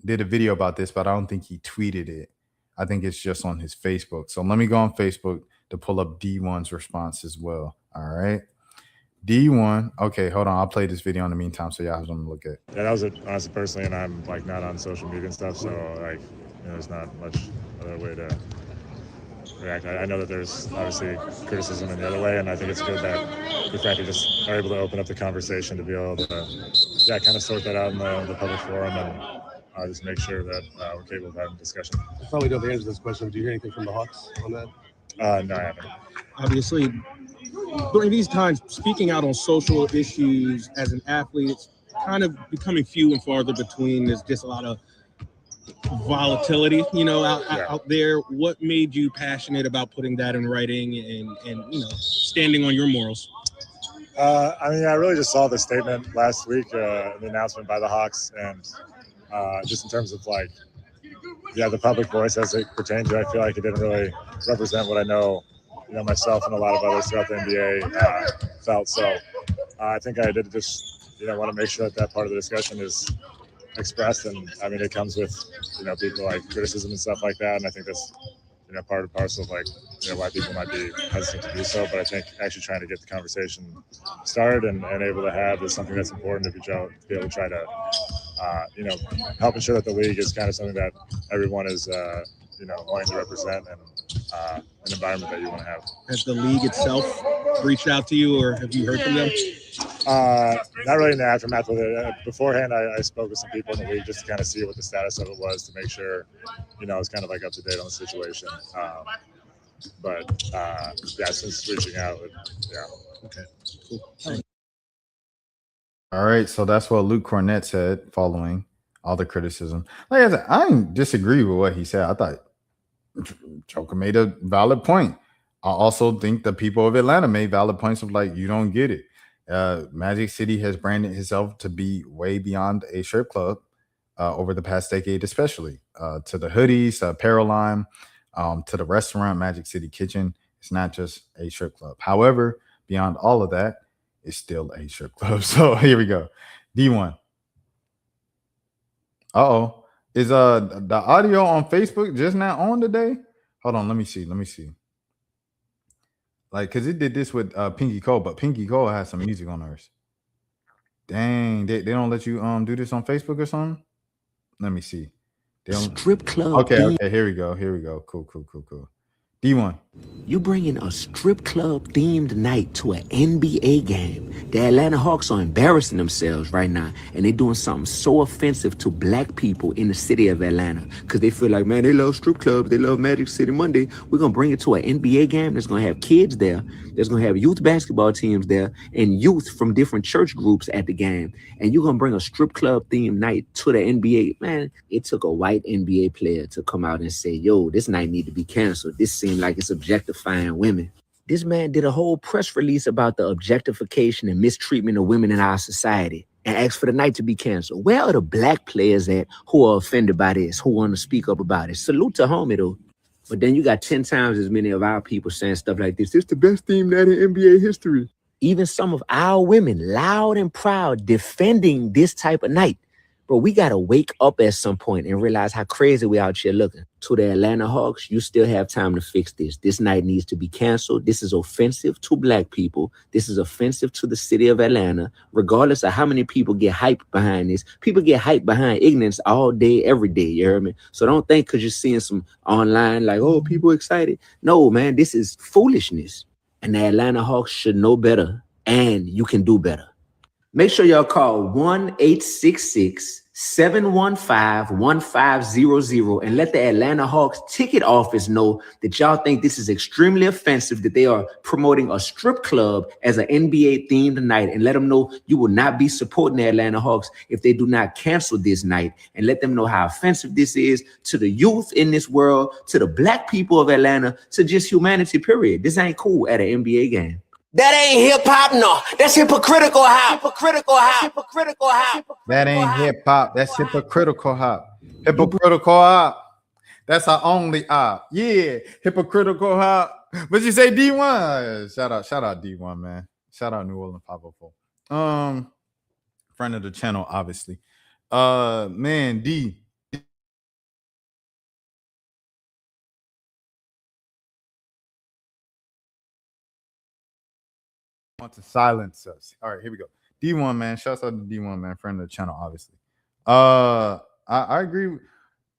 did a video about this, but I don't think he tweeted it. I think it's just on his Facebook. So let me go on Facebook to pull up D1's response as well. All right. D1. Okay, hold on. I'll play this video in the meantime so y'all have something to look at. Yeah, that was it, honestly, personally, and I'm like not on social media and stuff, so like, there's not much other way to react. I know that there's obviously criticism in the other way, and I think it's good that we frankly just are able to open up the conversation to be able to, kind of sort that out in the public forum and just make sure that we're capable of having discussion. I probably don't answer this question. Do you hear anything from the Hawks on that? No, I haven't. Obviously, during these times, speaking out on social issues as an athlete, it's kind of becoming few and farther between. There's just a lot of volatility, out there. What made you passionate about putting that in writing and standing on your morals? I really just saw the statement last week, the announcement by the Hawks, and just in terms of the public voice as it pertains to, I feel like it didn't really represent what I know, myself and a lot of others throughout the NBA felt. So I think I did just, want to make sure that part of the discussion is expressed, and it comes with people like criticism and stuff like that, and I think that's part and parcel of why people might be hesitant to do so. But I think actually trying to get the conversation started and able to have is something that's important to be able to try to help ensure that the league is kind of something that everyone is wanting to represent and an environment that you want to have. Has the league itself reached out to you, or have you heard from them? Not really in the aftermath with it. Beforehand, I spoke with some people in the league just to kind of see what the status of it was, to make sure, I was kind of up to date on the situation. Since reaching out, Okay, cool. All right, so that's what Luke Cornett said following all the criticism. Like I said, I didn't disagree with what he said. I thought Joker made a valid point. I also think the people of Atlanta made valid points of you don't get it. Magic City has branded itself to be way beyond a strip club over the past decade, especially to the hoodies, the apparel line, to the restaurant, Magic City Kitchen. It's not just a strip club. However, beyond all of that, it's still a strip club. So here we go. D1. Uh-oh. Is the audio on Facebook just not on today? Hold on, let me see. Because it did this with Pinky Cole, but Pinky Cole has some music on hers. Dang, they don't let you do this on Facebook or something? Let me see. Strip club. Okay, here we go. Cool. D1. You bringing a strip club themed night to an NBA game. The Atlanta Hawks are embarrassing themselves right now, and they're doing something so offensive to black people in the city of Atlanta because they feel like, man, they love strip clubs, they love Magic City Monday. We're gonna bring it to an NBA game that's gonna have kids there, there's gonna have youth basketball teams there, and youth from different church groups at the game. And you're gonna bring a strip club themed night to the NBA. Man, it took a white NBA player to come out and say, yo, this night need to be canceled. This seems like it's objectifying women. This man did a whole press release about the objectification and mistreatment of women in our society and asked for the night to be canceled. Where are the black players at who are offended by this, who want to speak up about it? Salute to homie though. But then you got 10 times as many of our people saying stuff like this. This is the best team night in NBA history. Even some of our women, loud and proud, defending this type of night. Bro, we got to wake up at some point and realize how crazy we out here looking. To the Atlanta Hawks, you still have time to fix this. This night needs to be canceled. This is offensive to black people. This is offensive to the city of Atlanta. Regardless of how many people get hyped behind this, people get hyped behind ignorance all day, every day. You hear me? So don't think because you're seeing some online like, oh, people excited. No, man, this is foolishness. And the Atlanta Hawks should know better, and you can do better. Make sure y'all call 1-866-715-1500 and let the Atlanta Hawks ticket office know that y'all think this is extremely offensive, that they are promoting a strip club as an NBA themed night, and let them know you will not be supporting the Atlanta Hawks if they do not cancel this night, and let them know how offensive this is to the youth in this world, to the black people of Atlanta, to just humanity, period. This ain't cool at an NBA game. That ain't hip hop, no. That's hypocritical hop. That ain't hip hop. That's hypocritical hop. Hypocritical hop. That's our only op. Yeah, hypocritical hop. But you say D1. Shout out D1, man. Shout out New Orleans 504. Friend of the channel, obviously. Man, D. Want to silence us. All right, here we go. D1, man. Shouts out to D1, man. Friend of the channel, obviously. I agree.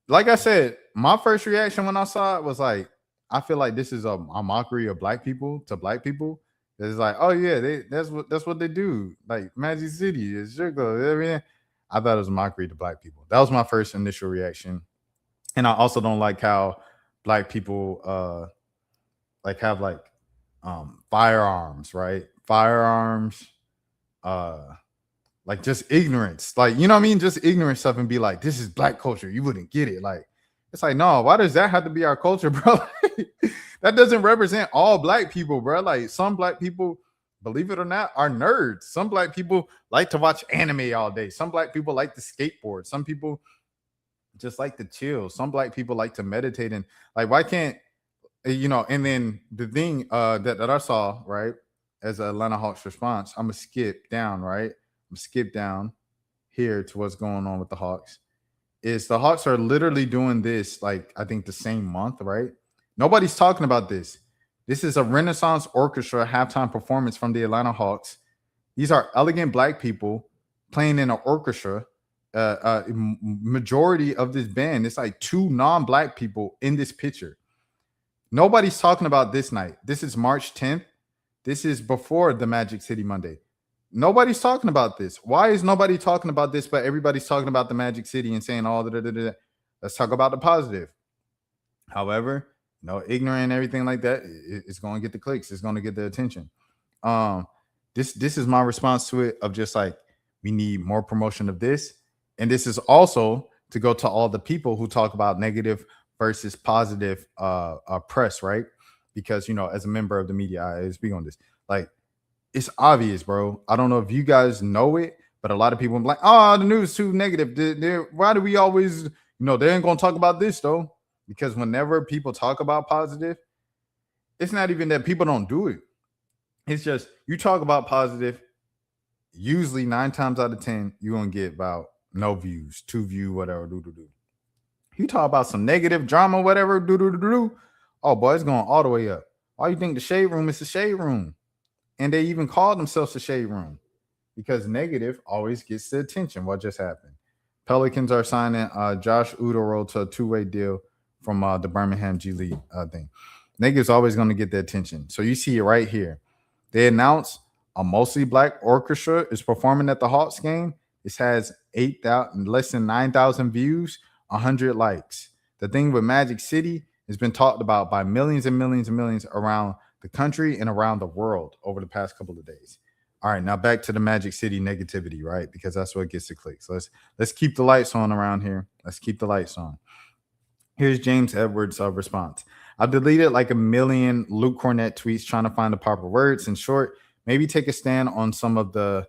Like I said, my first reaction when I saw it was like, I feel like this is a mockery of black people to black people. It's like, oh yeah, that's what they do. Like Magic City is everything. I thought it was a mockery to black people. That was my first initial reaction. And I also don't like how black people like have like firearms, right? Firearms, like just ignorance, like, you know what I mean, just ignorant stuff, and be like, this is black culture, you wouldn't get it. Like, it's like, no, why does that have to be our culture, bro? That doesn't represent all black people, bro. Like, some black people, believe it or not, are nerds. Some black people like to watch anime all day. Some black people like to skateboard. Some people just like to chill. Some black people like to meditate. And like, why can't, you know? And then the thing that I saw, right, as an Atlanta Hawks response, I'm gonna skip down, right? I'm gonna skip down here to what's going on with the Hawks. Is the Hawks are literally doing this, like, I think the same month, right? Nobody's talking about this. This is a Renaissance Orchestra halftime performance from the Atlanta Hawks. These are elegant black people playing in an orchestra. Majority of this band, it's like 2 non-black people in this picture. Nobody's talking about this night. This is March 10th. This is before the Magic City Monday. Nobody's talking about this. Why is nobody talking about this, but everybody's talking about the Magic City and saying all that? Let's talk about the positive. However, no, ignorant and everything like that, it's going to get the clicks. It's going to get the attention. This is my response to it, of just like, we need more promotion of this. And this is also to go to all the people who talk about negative versus positive press, right? Because, you know, as a member of the media, I speak on this. Like, it's obvious, bro. I don't know if you guys know it, but a lot of people are like, oh, the news is too negative. Why do we always, you know, they ain't going to talk about this, though? Because whenever people talk about positive, it's not even that people don't do it. It's just, you talk about positive, usually 9 times out of 10, you're going to get about no views, 2 views, whatever, You talk about some negative drama, whatever, oh, boy, it's going all the way up. Why you think the shade room is the shade room? And they even call themselves the shade room. because negative always gets the attention. What just happened? Pelicans are signing Josh Udoro to a two-way deal from the Birmingham G League thing. Negative's always going to get the attention. So you see it right here. They announced a mostly black orchestra is performing at the Hawks game. This has 8,000, less than 9,000 views, 100 likes. The thing with Magic City has been talked about by millions and millions and millions around the country and around the world over the past couple of days. All right, now back to the Magic City negativity, right? Because that's what gets the clicks. Let's keep the lights on around here. Let's keep the lights on. Here's James Edwards' response. I've deleted like a million Luke Cornett tweets trying to find the proper words. In short, maybe take a stand on some of the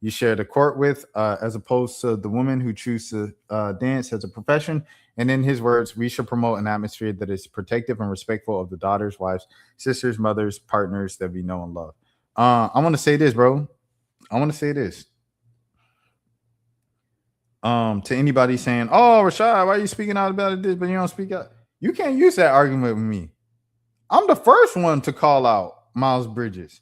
you share the court with, as opposed to the women who choose to dance as a profession. And in his words, we should promote an atmosphere that is protective and respectful of the daughters, wives, sisters, mothers, partners that we know and love. I want to say this, bro. I want to say this. To anybody saying, "Oh, Rashad, why are you speaking out about this, but you don't speak out?" You can't use that argument with me. I'm the first one to call out Miles Bridges.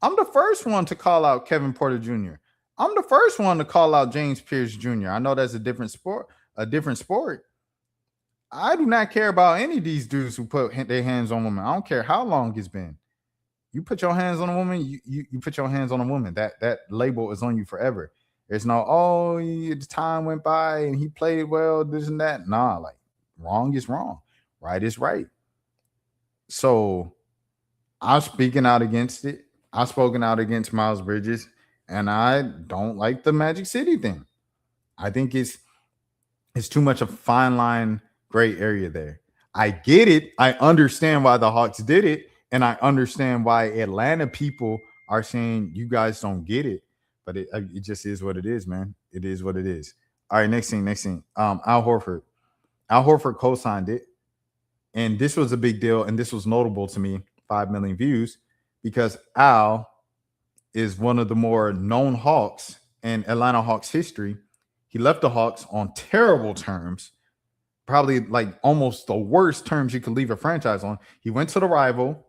I'm the first one to call out Kevin Porter Jr. I'm the first one to call out James Pierce Jr. I know that's a different sport. I do not care about any of these dudes who put their hands on women. I don't care how long it's been. You put your hands on a woman, you put your hands on a woman. That label is on you forever. There's no, the time went by and he played well, this and that. Nah, like wrong is wrong. Right is right. So I'm speaking out against it. I've spoken out against Miles Bridges, and I don't like the Magic City thing. I think it's too much of a fine line gray area there. I get it. I understand why the Hawks did it, and I understand why Atlanta people are saying you guys don't get it. But it just is what it is, man. It is what it is. All right, next thing. Al Horford. Al Horford co-signed it, and this was a big deal, and this was notable to me. 5 million views, because Al is one of the more known Hawks in Atlanta Hawks history. He left the Hawks on terrible terms, probably like almost the worst terms you could leave a franchise on. He went to the rival,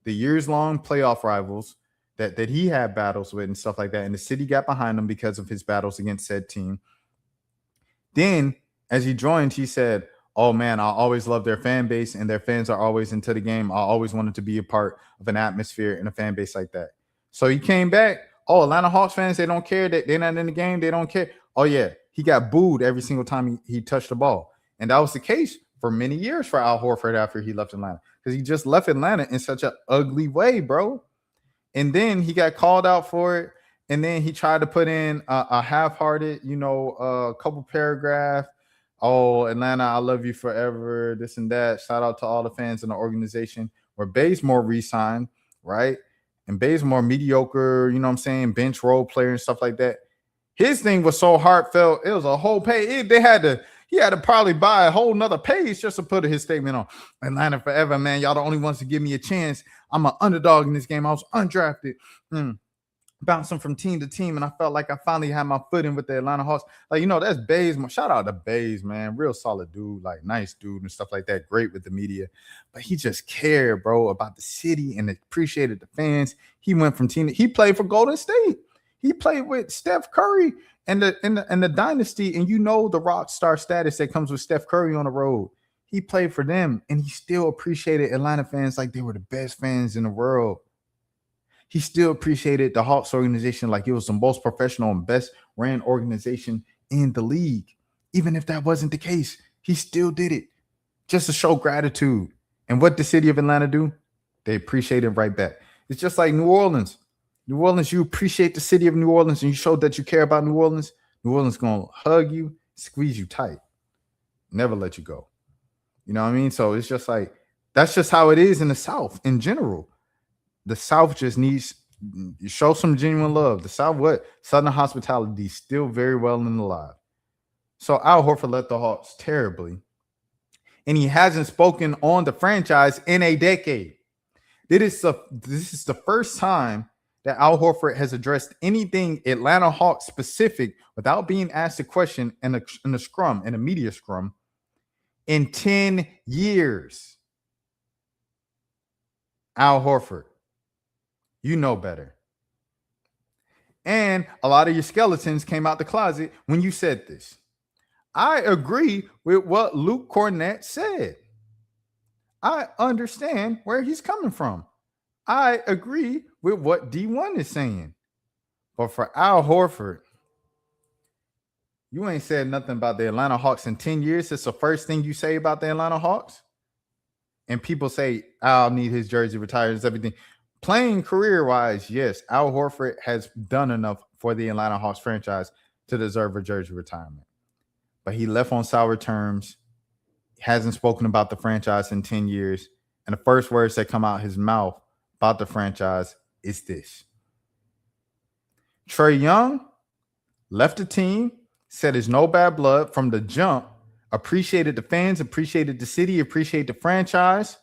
the years-long playoff rivals that he had battles with and stuff like that, and the city got behind him because of his battles against said team. Then, as he joined, he said, "Oh man, I always love their fan base, and their fans are always into the game. I always wanted to be a part of an atmosphere and a fan base like that." So he came back. Oh, Atlanta Hawks fans, they don't care that they're not in the game. They don't care. Oh yeah, he got booed every single time he touched the ball, and that was the case for many years for Al Horford after he left Atlanta, because he just left Atlanta in such an ugly way, bro. And then he got called out for it, and then he tried to put in a half-hearted, couple paragraph. Oh, Atlanta, I love you forever, this and that. Shout out to all the fans in the organization. Where Bazemore re-signed, right? And Bazemore, mediocre, bench role player and stuff like that. His thing was so heartfelt. It was a whole page. He had to probably buy a whole nother page just to put his statement on. Atlanta forever, man. Y'all the only ones to give me a chance. I'm an underdog in this game. I was undrafted. Bouncing from team to team, and I felt like I finally had my foot in with the Atlanta Hawks. Like, that's Bazemore. Shout out to Baze, man. Real solid dude, like nice dude and stuff like that. Great with the media. But he just cared, bro, about the city and appreciated the fans. He went from team. He played for Golden State. He played with Steph Curry and the dynasty, and the rock star status that comes with Steph Curry on the road. He played for them, and he still appreciated Atlanta fans like they were the best fans in the world. He still appreciated the Hawks organization like it was the most professional and best ran organization in the league. Even if that wasn't the case, he still did it just to show gratitude. And what the city of Atlanta do? They appreciate it right back. It's just like New Orleans. New Orleans, you appreciate the city of New Orleans and you show that you care about New Orleans. New Orleans going to hug you, squeeze you tight, never let you go. You know what I mean? So it's just like, that's just how it is in the South in general. The South just needs you show some genuine love. The South, what? Southern hospitality is still very well and alive. So Al Horford left the Hawks terribly, and he hasn't spoken on the franchise in a decade. This is the first time that Al Horford has addressed anything Atlanta Hawks specific without being asked a question in a media scrum, in 10 years. Al Horford, you know better. And a lot of your skeletons came out the closet when you said this. I agree with what Luke Cornett said. I understand where he's coming from. I agree with what D1 is saying. But for Al Horford, you ain't said nothing about the Atlanta Hawks in 10 years. It's the first thing you say about the Atlanta Hawks. And people say, Al need his jersey retired and everything. Playing career-wise, yes, Al Horford has done enough for the Atlanta Hawks franchise to deserve a jersey retirement. But he left on sour terms, hasn't spoken about the franchise in 10 years, and the first words that come out his mouth about the franchise is this. Trae Young left the team, said it's no bad blood from the jump, appreciated the fans, appreciated the city, appreciated the franchise,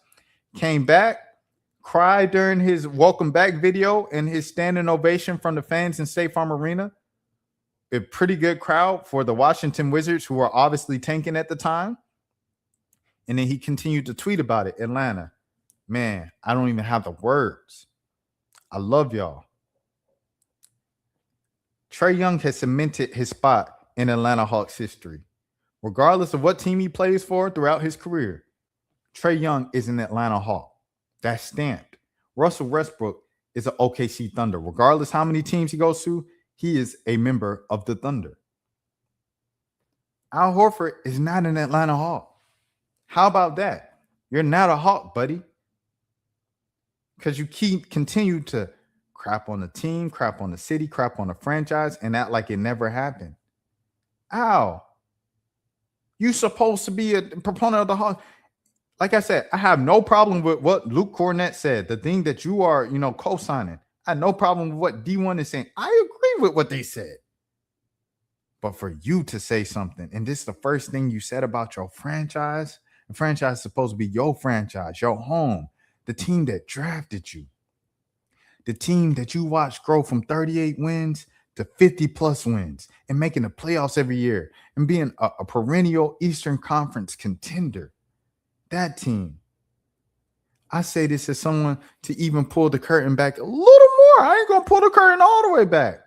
came back, cried during his welcome back video and his standing ovation from the fans in State Farm Arena. A pretty good crowd for the Washington Wizards, who were obviously tanking at the time. And then he continued to tweet about it. Atlanta, man, I don't even have the words. I love y'all. Trae Young has cemented his spot in Atlanta Hawks history. Regardless of what team he plays for throughout his career, Trae Young is an Atlanta Hawk. That's stamped. Russell Westbrook is an OKC Thunder. Regardless how many teams he goes to, he is a member of the Thunder. Al Horford is not an Atlanta Hawk. How about that? You're not a Hawk, buddy. Because you continue to crap on the team, crap on the city, crap on the franchise, and act like it never happened. Al, you supposed to be a proponent of the Hawks. Like I said, I have no problem with what Luke Cornett said, the thing that you are, co-signing. I have no problem with what D1 is saying. I agree with what they said. But for you to say something, and this is the first thing you said about your franchise, the franchise is supposed to be your franchise, your home, the team that drafted you, the team that you watched grow from 38 wins to 50-plus wins and making the playoffs every year and being a perennial Eastern Conference contender. That team. I say this as someone to even pull the curtain back a little more. I ain't gonna pull the curtain all the way back.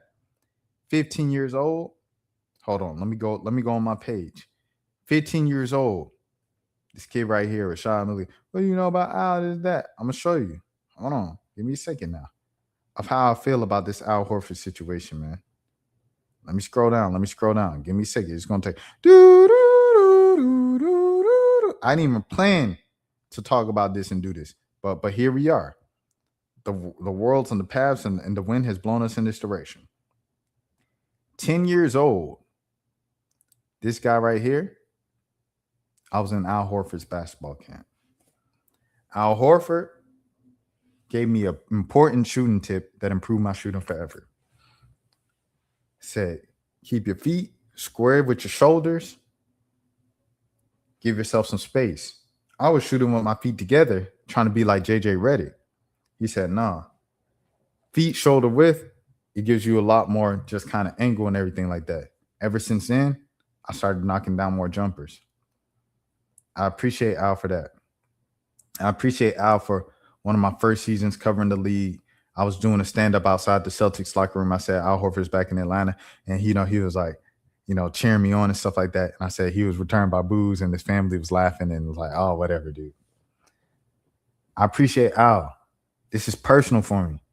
15 years old. Hold on. Let me go on my page. 15 years old. This kid right here, Rashad Milligan. What do you know about Al? Is that? I'm gonna show you. Hold on. Give me a second now. Of how I feel about this Al Horford situation, man. Let me scroll down. Give me a second. It's gonna take. I didn't even plan to talk about this and do this, but here we are. The world's on the paths and the wind has blown us in this direction. 10 years old. This guy right here, I was in Al Horford's basketball camp. Al Horford gave me an important shooting tip that improved my shooting forever. Said, keep your feet squared with your shoulders. Give yourself some space. I was shooting with my feet together, trying to be like JJ Redick. He said, nah. Feet shoulder width, it gives you a lot more just kind of angle and everything like that. Ever since then, I started knocking down more jumpers. I appreciate Al for that. I appreciate Al for one of my first seasons covering the league. I was doing a stand-up outside the Celtics locker room. I said, Al Horford's back in Atlanta. And, he was like, cheering me on and stuff like that. And I said he was returned by boos and his family was laughing and was like, oh, whatever, dude. I appreciate Al. This is personal for me.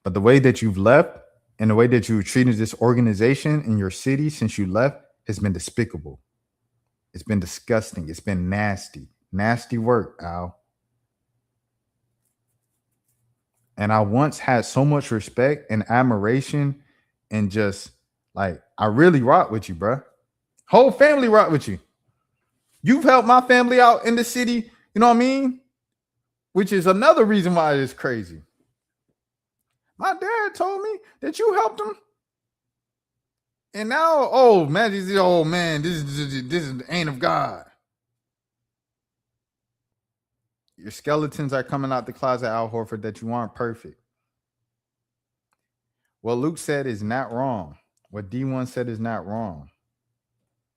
But the way that you've left and the way that you treated this organization in your city since you left has been despicable. It's been disgusting. It's been nasty. Nasty work, Al. And I once had so much respect and admiration and just like, I really rock with you, bro. Whole family rock with you. You've helped my family out in the city, you know what I mean? Which is another reason why it's crazy. My dad told me that you helped him. And now, this is the ain't of God. Your skeletons are coming out the closet, Al Horford, that you aren't perfect. What Luke said is not wrong. What D1 said is not wrong.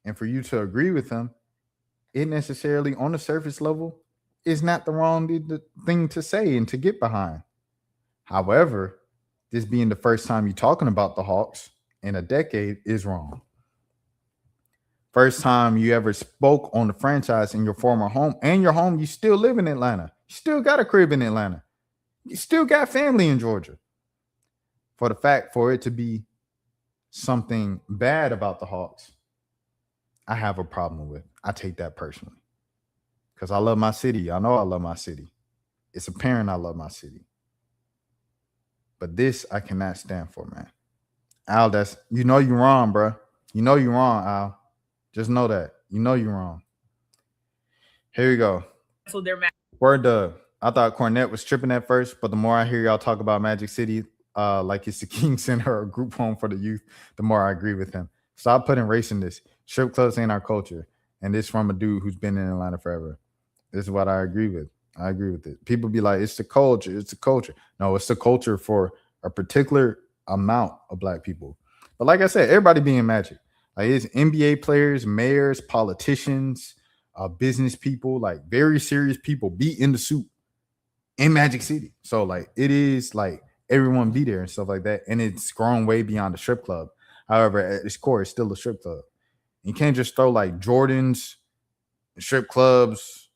And for you to agree with him, it necessarily on the surface level is not the wrong thing to say and to get behind. However, this being the first time you're talking about the Hawks in a decade is wrong. First time you ever spoke on the franchise in your former home, and your home, you still live in Atlanta. You still got a crib in Atlanta. You still got family in Georgia. For it to be something bad about the Hawks, I have a problem with. I take that personally. Because I love my city. I know I love my city. It's apparent I love my city. But this I cannot stand for, man. Al, you're wrong, bro. You know you're wrong, Al. Just know that. You know you're wrong. Here we go. So they're Word Dub. I thought Cornette was tripping at first, but the more I hear y'all talk about Magic City, like it's the King Center or a group home for the youth, the more I agree with him. Stop putting race in this. Strip clubs ain't our culture. And this from a dude who's been in Atlanta forever. This is what I agree with. I agree with it. People be like, it's the culture. It's the culture. No, it's the culture for a particular amount of black people. But like I said, everybody being Magic. Like it's NBA players, mayors, politicians, business people, like very serious people be in the suit in Magic City. So like it is like everyone be there and stuff like that. And it's grown way beyond the strip club. However, at its core, it's still a strip club. You can't just throw like Jordans, strip clubs,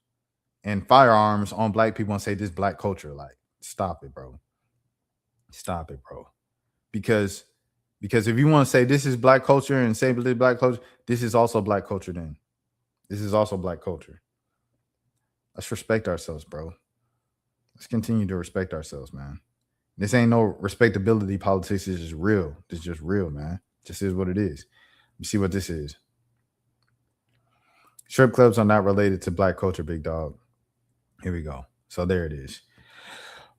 and firearms on black people and say this black culture. Like, stop it, bro. Stop it, bro. Because if you want to say this is black culture and say this is black culture, this is also black culture then. This is also black culture. Let's respect ourselves, bro. Let's continue to respect ourselves, man. This ain't no respectability politics. It's just real. It's just real, man. Just is what it is. You see what this is. Strip clubs are not related to black culture, big dog. Here we go. So there it is.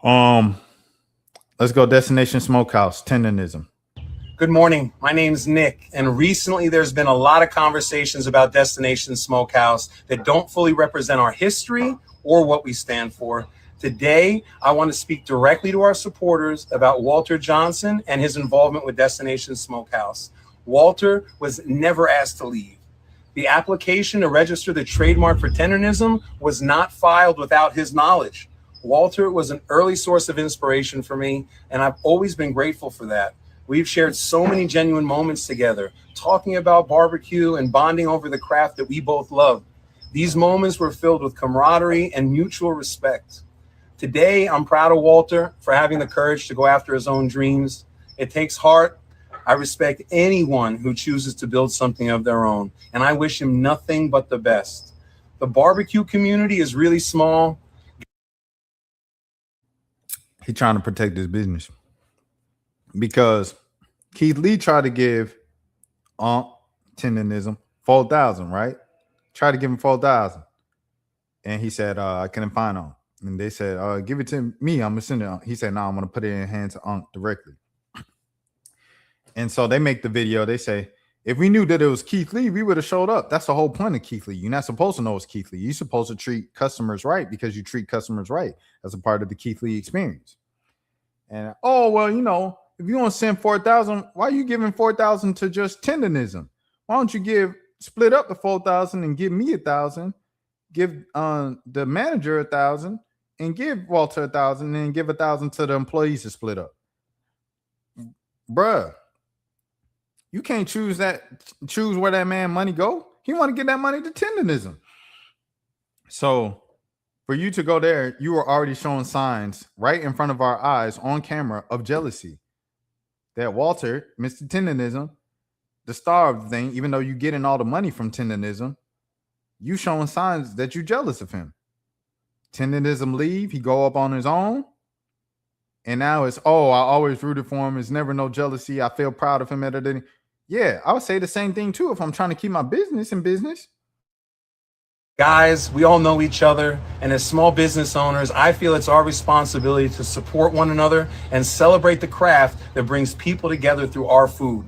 Let's go. Destination Smokehouse, tendonism. Good morning. My name's Nick, and recently there's been a lot of conversations about Destination Smokehouse that don't fully represent our history or what we stand for. Today, I want to speak directly to our supporters about Walter Johnson and his involvement with Destination Smokehouse. Walter was never asked to leave. The application to register the trademark for tendonism was not filed without his knowledge. Walter was an early source of inspiration for me, and I've always been grateful for that. We've shared so many genuine moments together, talking about barbecue and bonding over the craft that we both love. These moments were filled with camaraderie and mutual respect. Today, I'm proud of Walter for having the courage to go after his own dreams. It takes heart. I respect anyone who chooses to build something of their own, and I wish him nothing but the best. The barbecue community is really small. He's trying to protect his business. Because Keith Lee tried to give tendonism 4,000, right? Tried to give him 4,000. And he said, I couldn't find on. And they said, give it to me. I'm going to send it on. He said, no, I'm going to put it in hands of directly. And so they make the video. They say, if we knew that it was Keith Lee, we would have showed up. That's the whole point of Keith Lee. You're not supposed to know it's Keith Lee. You're supposed to treat customers right because you treat customers right as a part of the Keith Lee experience. And, if you want to send 4,000, why are you giving 4,000 to just tendonism? Why don't you split up the 4,000 and give me 1,000, give the manager 1,000, and give Walter 1,000, and then give 1,000 to the employees to split up? Bruh, you can't choose where that man money go. He want to get that money to tendonism. So for you to go there, you were already showing signs right in front of our eyes on camera of jealousy. That Walter, Mr. Tendonism, the star of the thing, even though you're getting all the money from tendonism, you showing signs that you're jealous of him. Tendonism leave, he go up on his own. And now it's, I always rooted for him. It's never no jealousy. I feel proud of him. Yeah, I would say the same thing too if I'm trying to keep my business in business. Guys, we all know each other, and as small business owners, I feel it's our responsibility to support one another and celebrate the craft that brings people together through our food.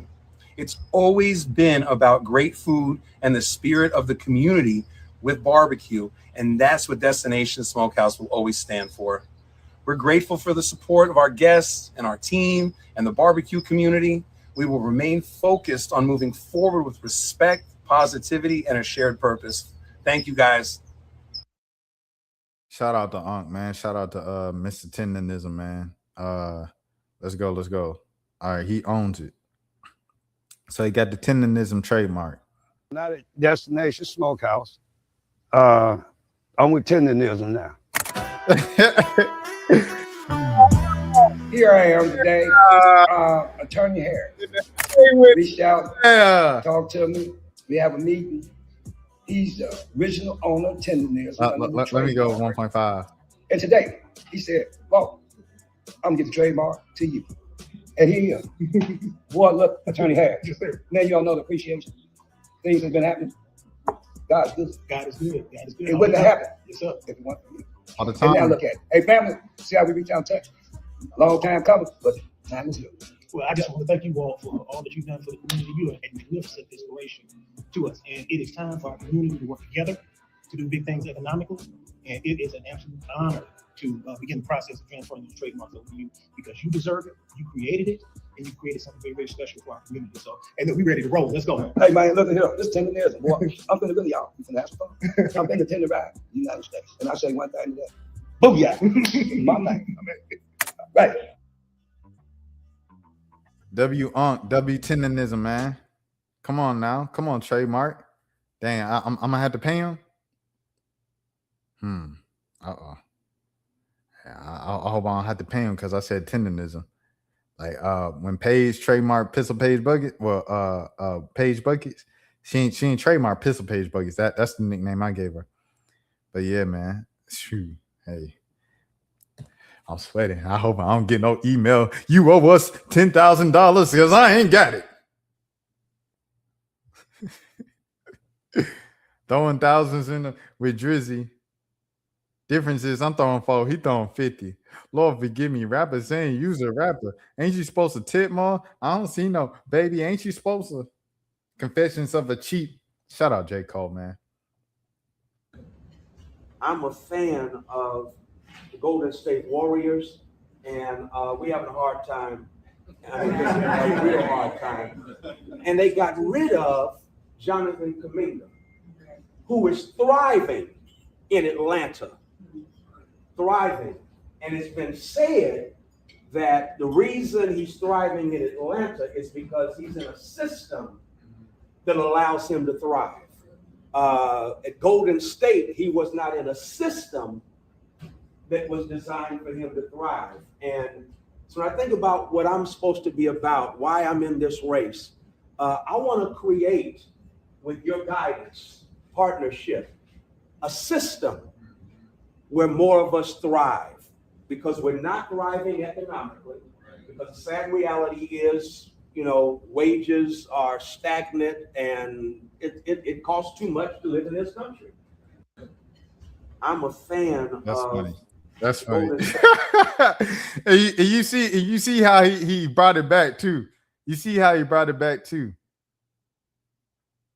It's always been about great food and the spirit of the community with barbecue, and that's what Destination Smokehouse will always stand for. We're grateful for the support of our guests and our team and the barbecue community. We will remain focused on moving forward with respect, positivity, and a shared purpose. Thank you, guys. Shout out to Unc, man. Shout out to Mr. Tendonism, man. Let's go. Let's go. All right, he owns it. So he got the tendenism trademark. Not at Destination Smokehouse. I'm with tendenism now. Here I am today, Attorney Harris. Reached out, talked to me. We have a meeting. He's the original owner of tendenism. Let me go 1.5. And today, he said, well, I'm going to get the trademark to you. And here he is. Boy, look, Attorney Harris. Now you all know the appreciation. Things have been happening. God's good. God is good. God is good. It wouldn't have happened. Yes, sir. If it weren't for you. All the time. And now look at it. Hey, family, see how we reach out and touch. Long time coming, but time is here. Well, I just want to thank you all for all that you've done for the community. You are a magnificent inspiration to us. And it is time for our community to work together to do big things economically. And it is an absolute honor to begin the process of transferring these trademarks over to you because you deserve it, you created it, and you created something very, very special for our community. So, and then we're ready to roll. Let's go. Hey, man, look at here. This tendenism, boy. I'm finna really y'all. I'm finna have some fun. I'm finna tender ride the United States. And I'll say one thing today. Booyah. My man. Right. W tendenism, man. Come on now. Come on, trademark. Dang, I'm gonna have to pay him. Uh-oh. I hope I don't have to pay him because I said tendenism. Like when Paige trademark Pistol Page Bucket, Paige Buckets, she ain't trademark Pistol Page Buckets. That's the nickname I gave her. But yeah, man. Shoot. Hey. I'm sweating. I hope I don't get no email. You owe us $10,000 because I ain't got it. Throwing thousands in with Drizzy. Difference is I'm throwing 4, he throwing 50. Lord forgive me. Rapper saying use a rapper. Ain't you supposed to tip more? I don't see no baby. Ain't you supposed to? Confessions of a cheat. Shout out J. Cole, man. I'm a fan of the Golden State Warriors, and we having a hard time. I mean, a real hard time. And they got rid of Jonathan Kuminga, who is thriving in Atlanta. Thriving. And it's been said that the reason he's thriving in Atlanta is because he's in a system that allows him to thrive. At Golden State, he was not in a system that was designed for him to thrive. And so when I think about what I'm supposed to be about, why I'm in this race, I want to create, with your guidance, partnership, a system where more of us thrive, because we're not thriving economically, because the sad reality is, you know, wages are stagnant and it costs too much to live in this country. I'm a fan. That's funny. That's funny. and you see how he brought it back too. You see how he brought it back too.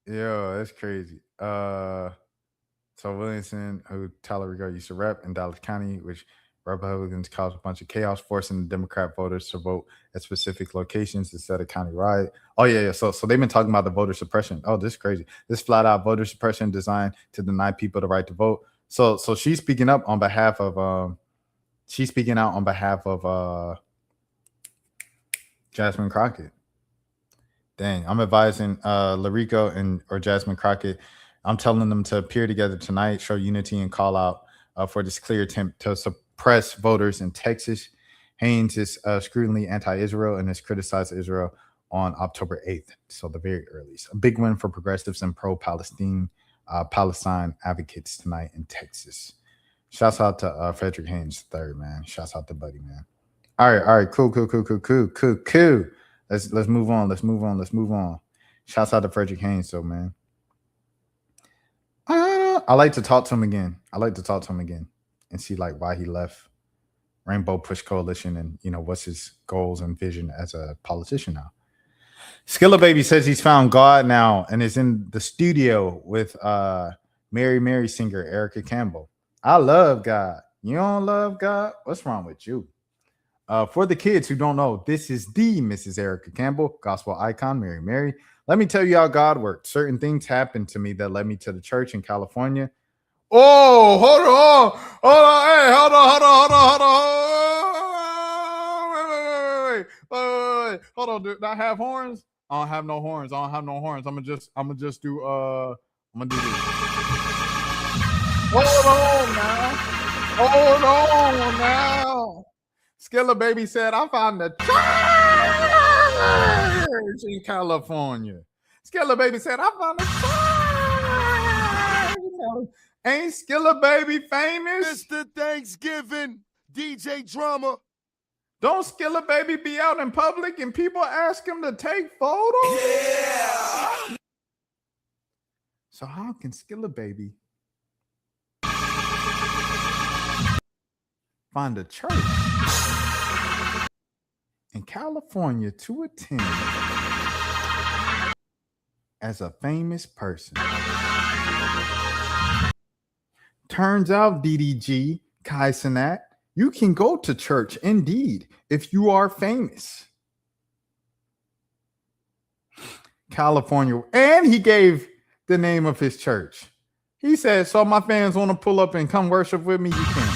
Yeah, that's crazy. So Williamson, who Tyler Rigo used to rep in Dallas County, which Republicans caused a bunch of chaos, forcing the Democrat voters to vote at specific locations instead of countywide. Oh yeah. So they've been talking about the voter suppression. Oh, this is crazy. This flat out voter suppression designed to deny people the right to vote. So she's speaking up on behalf of she's speaking out on behalf of Jasmine Crockett. Dang, I'm advising Larico or Jasmine Crockett. I'm telling them to appear together tonight, show unity, and call out for this clear attempt to suppress voters in Texas. Haynes is scrutiny anti-Israel and has criticized Israel on October 8th, so the very earliest. A big win for progressives and pro-Palestine advocates tonight in Texas. Shouts out to Frederick Haynes III, man. Shouts out to Buddy, man. All right, cool. Let's move on. Shouts out to Frederick Haynes, though, man. I like to talk to him again. And see like why he left Rainbow Push Coalition and, you know, what's his goals and vision as a politician now. Skilla Baby says he's found God now and is in the studio with Mary singer Erica Campbell. I love God. You don't love God? What's wrong with you? For the kids who don't know, this is the Mrs. Erica Campbell, gospel icon, Mary. Let me tell you how God worked. Certain things happened to me that led me to the church in California. Oh, hold on. Hey, hold on. Hold on, do I have horns? I don't have no horns. I'm gonna just do I'm gonna do this. Hold on now. Skilla Baby said, I found the church in California. Skilla Baby said, I found the church. Ain't Skilla Baby famous? Mr. Thanksgiving, DJ Drama. Don't Skilla Baby be out in public and people ask him to take photos? Yeah. So how can Skilla Baby find a church in California to attend as a famous person? Turns out, DDG, Kai Cenat, you can go to church indeed if you are famous. California, and he gave the name of his church. He said, so my fans want to pull up and come worship with me, you can.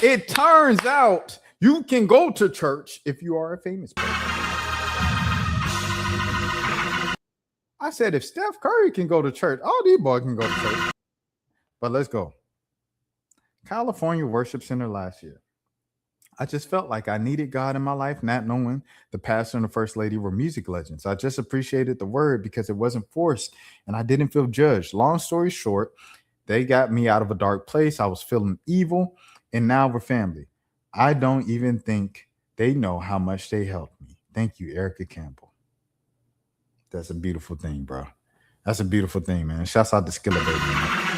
It turns out you can go to church if you are a famous person. I said, if Steph Curry can go to church, all these boys can go to church. But let's go. California Worship Center last year. I just felt like I needed God in my life, not knowing the pastor and the first lady were music legends. I just appreciated the word because it wasn't forced and I didn't feel judged. Long story short, they got me out of a dark place. I was feeling evil, and now we're family. I don't even think they know how much they helped me. Thank you, Erica Campbell. That's a beautiful thing, bro. That's a beautiful thing, man. Shouts out to Skilla Baby, man.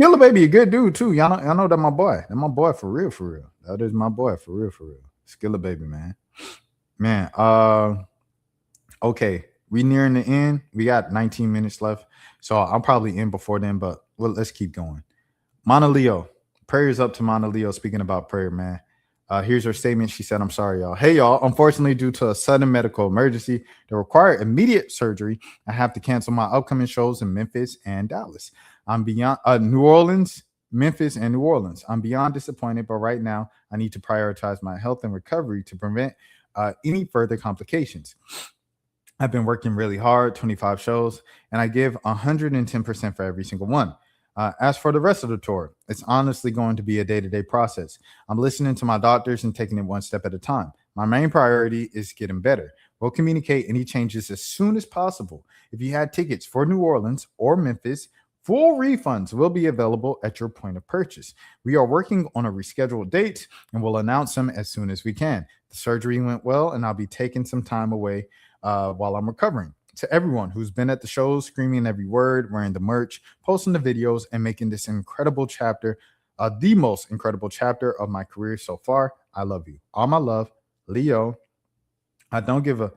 Skilla Baby, a good dude too. Y'all know that my boy. That my boy for real, for real. That is my boy for real, for real. Skilla Baby, man. Man, okay. We nearing the end. We got 19 minutes left. So I'll probably end before then, but well, let's keep going. Mana Leo. Prayers up to Mana Leo. Speaking about prayer, man. Here's her statement. She said, I'm sorry, y'all. Hey, y'all. Unfortunately, due to a sudden medical emergency that required immediate surgery, I have to cancel my upcoming shows in Memphis and Dallas. I'm beyond New Orleans, Memphis, and New Orleans. I'm beyond disappointed, but right now I need to prioritize my health and recovery to prevent any further complications. I've been working really hard, 25 shows, and I give 110% for every single one. As for the rest of the tour, it's honestly going to be a day-to-day process. I'm listening to my doctors and taking it one step at a time. My main priority is getting better. We'll communicate any changes as soon as possible. If you had tickets for New Orleans or Memphis, full refunds will be available at your point of purchase. We are working on a rescheduled date and we'll announce them as soon as we can. The surgery went well and I'll be taking some time away while I'm recovering. To everyone who's been at the shows, screaming every word, wearing the merch, posting the videos, and making this incredible chapter, the most incredible chapter of my career so far, I love you. All my love, Leo. I don't give a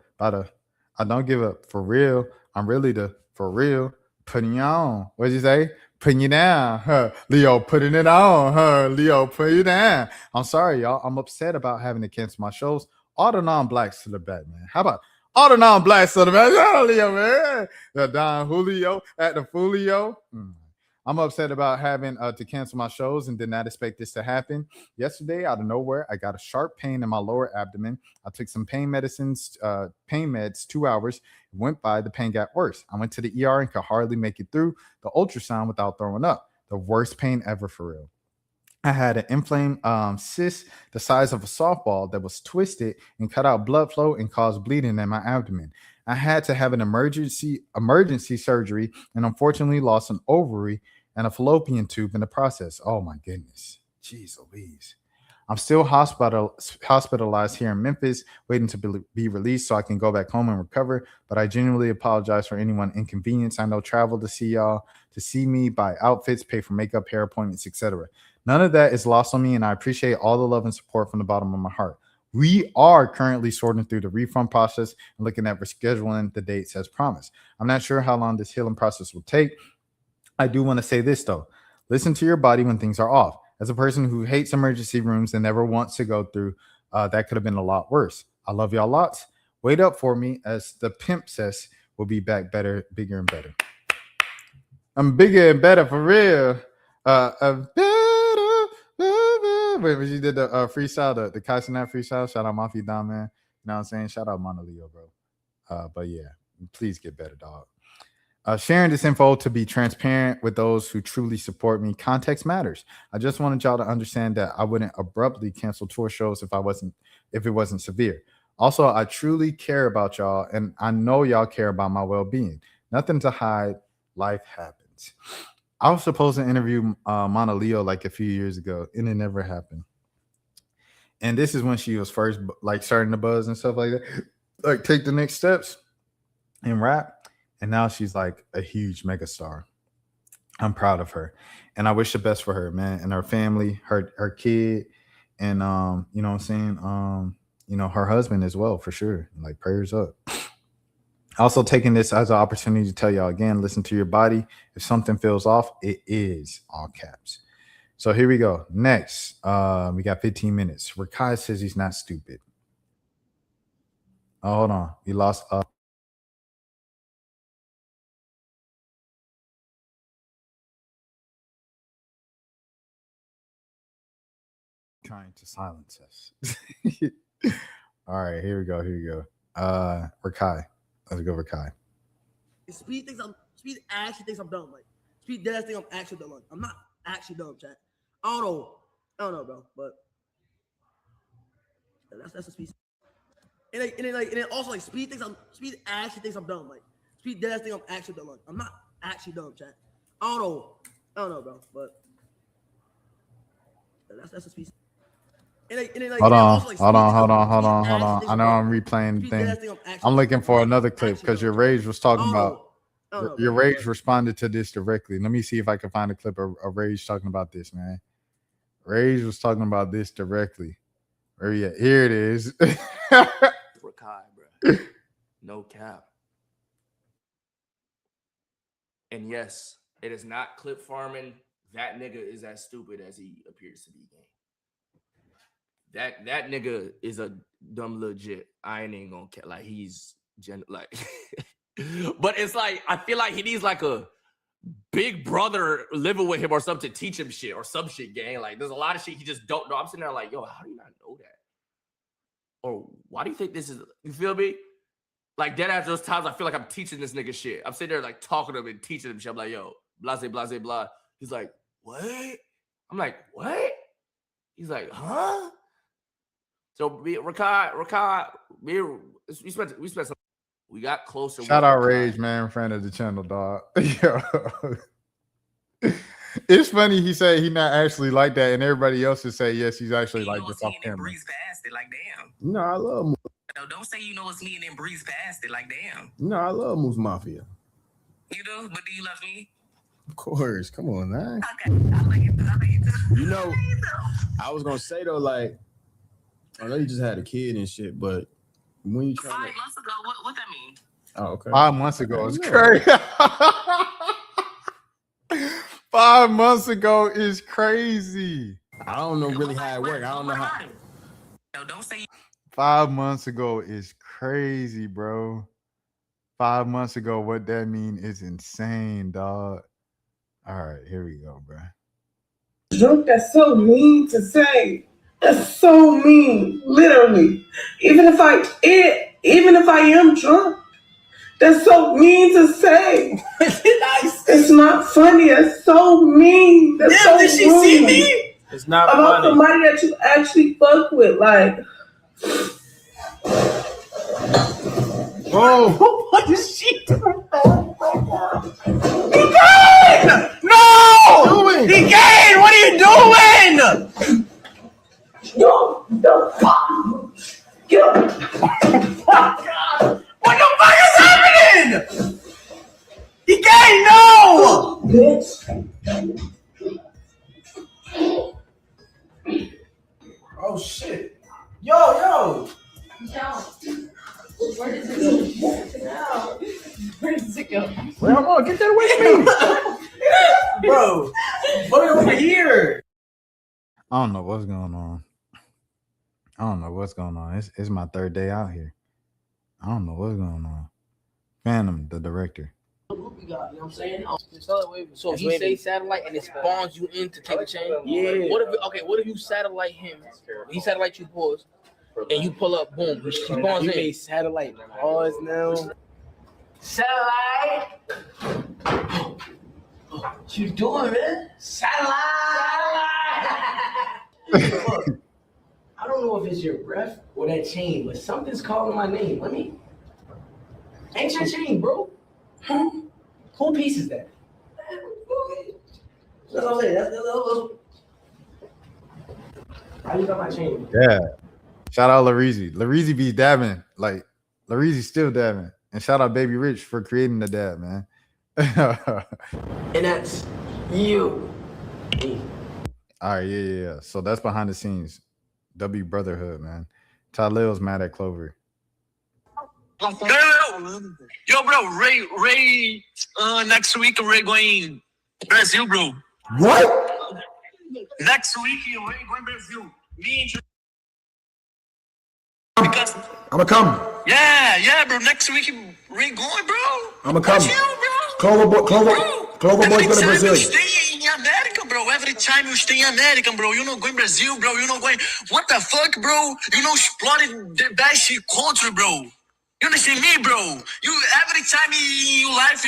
for real. I'm really the for real. Putting you on. What'd you say? Putting you down. Huh. Leo putting it on. Huh. Leo putting you down. I'm sorry, y'all. I'm upset about having to cancel my shows. All the non-blacks to the back, man. How about all the non-blacks to the back? Leo, man. The Don Julio at the Fulio. I'm upset about having to cancel my shows and did not expect this to happen. Yesterday, out of nowhere, I got a sharp pain in my lower abdomen. I took some pain meds, 2 hours. It went by, the pain got worse. I went to the ER and could hardly make it through the ultrasound without throwing up. The worst pain ever, for real. I had an inflamed cyst the size of a softball that was twisted and cut out blood flow and caused bleeding in my abdomen. I had to have an emergency surgery and unfortunately lost an ovary and a fallopian tube in the process. Oh my goodness. Jeez Louise. I'm still hospitalized here in Memphis, waiting to be released so I can go back home and recover. But I genuinely apologize for anyone inconvenience. I know travel to see y'all, to see me, buy outfits, pay for makeup, hair appointments, etc. None of that is lost on me, and I appreciate all the love and support from the bottom of my heart. We are currently sorting through the refund process and looking at rescheduling the dates as promised. I'm not sure how long this healing process will take. I do want to say this, though. Listen to your body when things are off. As a person who hates emergency rooms and never wants to go through, that could have been a lot worse. I love y'all lots. Wait up for me, as the pimp says, we'll be back better, bigger, and better. I'm bigger and better for real. when she did the freestyle, the Kai Cenat freestyle. Shout out Mafia Don, man. You know what I'm saying? Shout out Mona Leo, bro. But yeah, please get better, dog. Sharing this info to be transparent with those who truly support me. Context matters. I just wanted y'all to understand that I wouldn't abruptly cancel tour shows if it wasn't severe. Also, I truly care about y'all, and I know y'all care about my well-being. Nothing to hide. Life happens. I was supposed to interview Mona Leo like a few years ago, and it never happened. And this is when she was first like starting to buzz and stuff like that, like take the next steps in rap. And now she's like a huge megastar. I'm proud of her, and I wish the best for her, man, and her family, her kid, and you know what I'm saying, you know, her husband as well, for sure. Like, prayers up. Also taking this as an opportunity to tell y'all again, listen to your body. If something feels off, it is, all caps. So here we go. Next, we got 15 minutes. Rakai says he's not stupid. Oh, hold on. We lost. Trying to silence us. All right, here we go. Rakai. Let's go, Rakai. Speed actually thinks I'm dumb. Like, Speed does think I'm actually dumb. Like, I'm not actually dumb, chat. I don't know, bro. But that's a Speed. And then also like Speed actually thinks I'm dumb. Like, Speed does think I'm actually dumb. Like, I'm not actually dumb, chat. I don't know, bro. But that's a Speed. Hold on. I know I'm replaying the thing. I'm looking for another clip because your Rage was talking about. Your Rage responded to this directly. Let me see if I can find a clip of Rage talking about this, man. Rage was talking about this directly. Where you at? Here it is. Rakai, bro. No cap. And yes, it is not clip farming. That nigga is as stupid as he appears to be, gang. That nigga is a dumb legit. I ain't even gonna care. Like, he's like, but it's like I feel like he needs like a big brother living with him or something to teach him shit or some shit, gang. Like, there's a lot of shit he just don't know. I'm sitting there like, yo, how do you not know that? Or why do you think this is? You feel me? Like, dead after those times, I feel like I'm teaching this nigga shit. I'm sitting there like talking to him and teaching him shit. I'm like, yo, blase, blase, blah. He's like, what? I'm like, what? He's like, huh? So Rakai, we spent some. We got closer. Shout out Rage, man, friend of the channel, dog. Yo. It's funny he said he not actually like that, and everybody else would say yes, he's actually like this off camera. Breeze past it, like damn. No, I love. No, don't say you know it's me and then breeze past it, like damn. No, I love Moose Mafia. You do, but do you love me? Of course, come on, man. Okay, I like it. You know, I was gonna say though, like, I know you just had a kid and shit, but when you try 5 months ago, what that mean? Oh, okay. 5 months ago is crazy. 5 months ago is crazy. I don't know really how it works. I don't know how. No, don't say. 5 months ago is crazy, bro. 5 months ago, what that mean is insane, dog. All right, here we go, bro. That's so mean to say. That's so mean, literally. Even if I am drunk, that's so mean to say. It's not funny. That's so mean. That's so did she rude. see me? It's not about funny. somebody that you actually fuck with, like. Oh, what is she doing? Egain! No! Egain, what are you doing? Yo, the fuck? Yo. What the fuck is happening? Egain, no! Bitch. Oh shit. Yo. Where does it go? Where does it go? Well, hold on, get that away from me. Bro, put it over here. I don't know what's going on. It's my third day out here. I don't know what's going on. Phantom, the director. group you got, you know what I'm saying? So That's he wavy. say satellite and it spawns you in to take a chain? Yeah. What if you satellite him? He satellite you, pause, and you pull up, boom, he spawns You in. made satellite pause now. Satellite. What you doing, man? Satellite. Look, I don't know if it's your breath or that chain, but something's calling my name. Let me. Ain't your chain, bro? Huh? Who piece is that? That's what I'm saying. That's how you got my chain? Yeah. Shout out Lareezy. Lareezy be dabbing. Like Lareezy still dabbing. And shout out Baby Rich for creating the dab, man. And that's you. All right, yeah. So that's behind the scenes. W Brotherhood, man. Talil's mad at Clover. Yo, bro, Ray, next week, Ray going Brazil, bro. What? Next week, Ray going Brazil. Me and because, I'ma come. yeah, bro. Next week, Ray going, bro. I'ma come. Chill, bro. Clover boy's going to Every Brazil. time you stay in America, bro. Every time you stay in America, bro. You know, going Brazil, bro. You know, going. What the fuck, bro? You know, exploring the best country, bro. You understand me, bro? You every time in your life,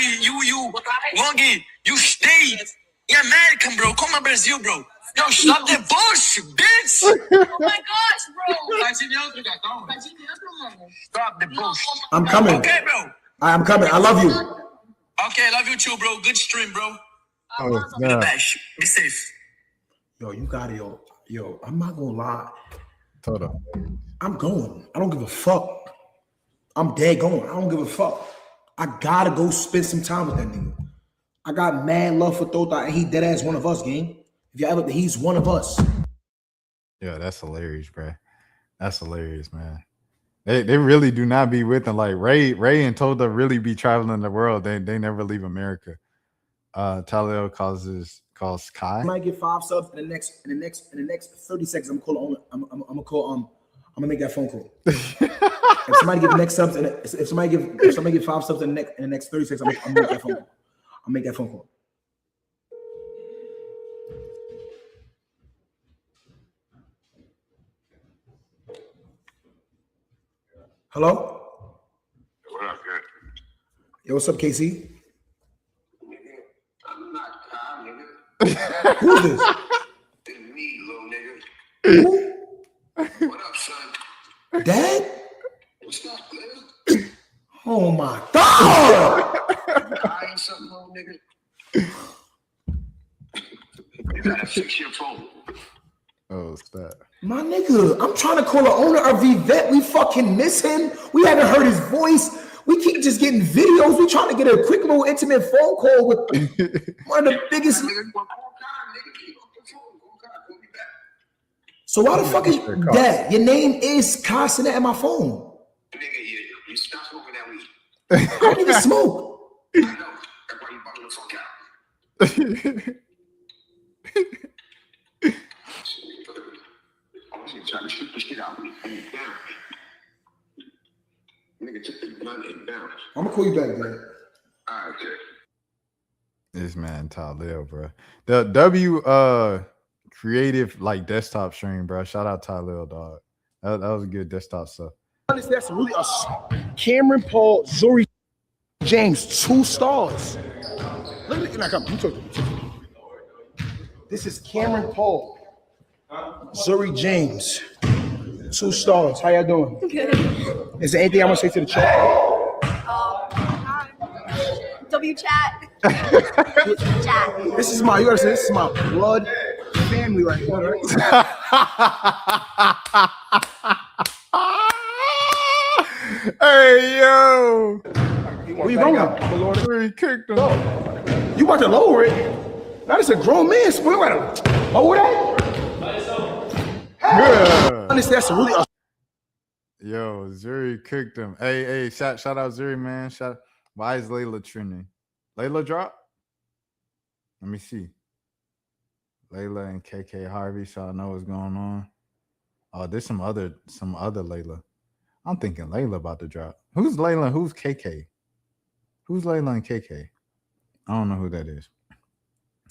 you stay in America, bro. Come on, Brazil, bro. Yo, stop the bullshit, bitch. Oh my gosh, bro. Stop the bullshit. I'm coming. Okay, bro. I'm coming. I love you. Okay, love you too, bro. Good stream, bro. Oh, Be the best. Be safe. Yo, you got it, yo. I'm not gonna lie. Hold on. I'm going. I don't give a fuck. I'm dead going. I don't give a fuck. I gotta go spend some time with that nigga. I got mad love for Tota, and he dead ass one of us, gang. If you ever, he's one of us. Yeah, that's hilarious, bro. That's hilarious, man. They really do not be with them. Like Ray and Tota really be traveling the world. They never leave America. Talil calls Kai. I might get 5 subs in the next 30 seconds. I'm gonna make that phone call. If somebody give the next subs, if somebody give 5 subs in the next 30 seconds, I'm gonna make that phone call. I'll make that phone call. Hello? What up, good? Yo, what's up, KC? I'm not Kyle, nigga. Who's this? It's me, little nigga. What up, son? Dad? What's up, nigga? Oh my God! I ain't something, little nigga. You got a 6-year phone. Oh, stop. My nigga, I'm trying to call the owner of Vivette. We fucking miss him. We haven't heard his voice. We keep just getting videos. We trying to get a quick little intimate phone call with one of the biggest. So why the fuck is Dad? Your name is constant at my phone. Nigga, you stop smoking that weed. I don't even smoke. I know. That's why you bugging the fuck out. I was trying to shoot the shit out of me. And down. Nigga took the gun and down. I'm gonna call you back, Dad. All right, okay. This man Talil, bro. The W creative like desktop stream, bro. Shout out Talil, dog. That was a good desktop stuff. That's really us. Cameron Paul, Zuri James, 2 stars. Look at it. Come. You talk to me. This is Cameron Paul. Zuri James, 2 stars. How y'all doing? Good. Is there anything I want to say to the chat? W chat. Chat. This is my, you gotta say, this is my blood family right here. Hey, yo. Where you going? Where he kicked him. You about to lower it? Now this a grown man. We gotta lower that? Yeah. That's really us. Yo, Zuri kicked him. Hey, shout out Zuri, man. Why is Layla trending? Layla drop? Let me see. Layla and KK Harvey, so I know what's going on. Oh, there's some other Layla. I'm thinking Layla about to drop. Who's Layla and who's KK? Who's Layla and KK? I don't know who that is.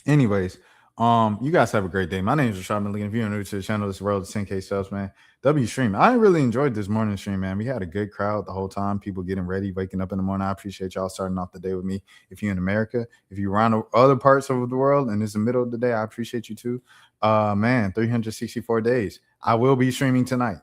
Anyways, you guys have a great day. My name is Rashad Milligan. If you're new to the channel, this is Road to 10K subs, man. W stream. I really enjoyed this morning stream, man. We had a good crowd the whole time. People getting ready, waking up in the morning. I appreciate y'all starting off the day with me. If you're in America, if you're around other parts of the world and it's the middle of the day, I appreciate you too. Man, 364 days. I will be streaming tonight.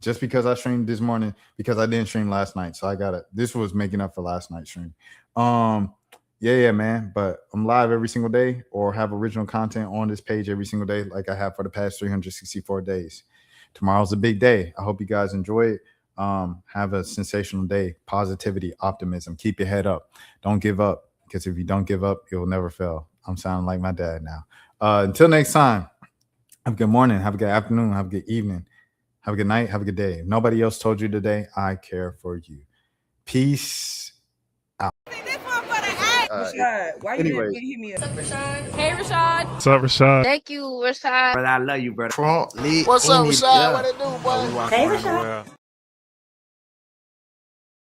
Just because I streamed this morning, because I didn't stream last night. So I got it. This was making up for last night's stream. Yeah, man. But I'm live every single day or have original content on this page every single day like I have for the past 364 days. Tomorrow's a big day. I hope you guys enjoy it. Have a sensational day. Positivity, optimism. Keep your head up. Don't give up, because if you don't give up, you'll never fail. I'm sounding like my dad now. Until next time, have a good morning. Have a good afternoon. Have a good evening. Have a good night. Have a good day. If nobody else told you today, I care for you. Peace out. Rashad, why you didn't hit me up? Hey, Rashad. What's up, Rashad? Thank you, Rashad. Brother, I love you, brother. What's up, Rashad? What it do, boy? Hey, Rashad.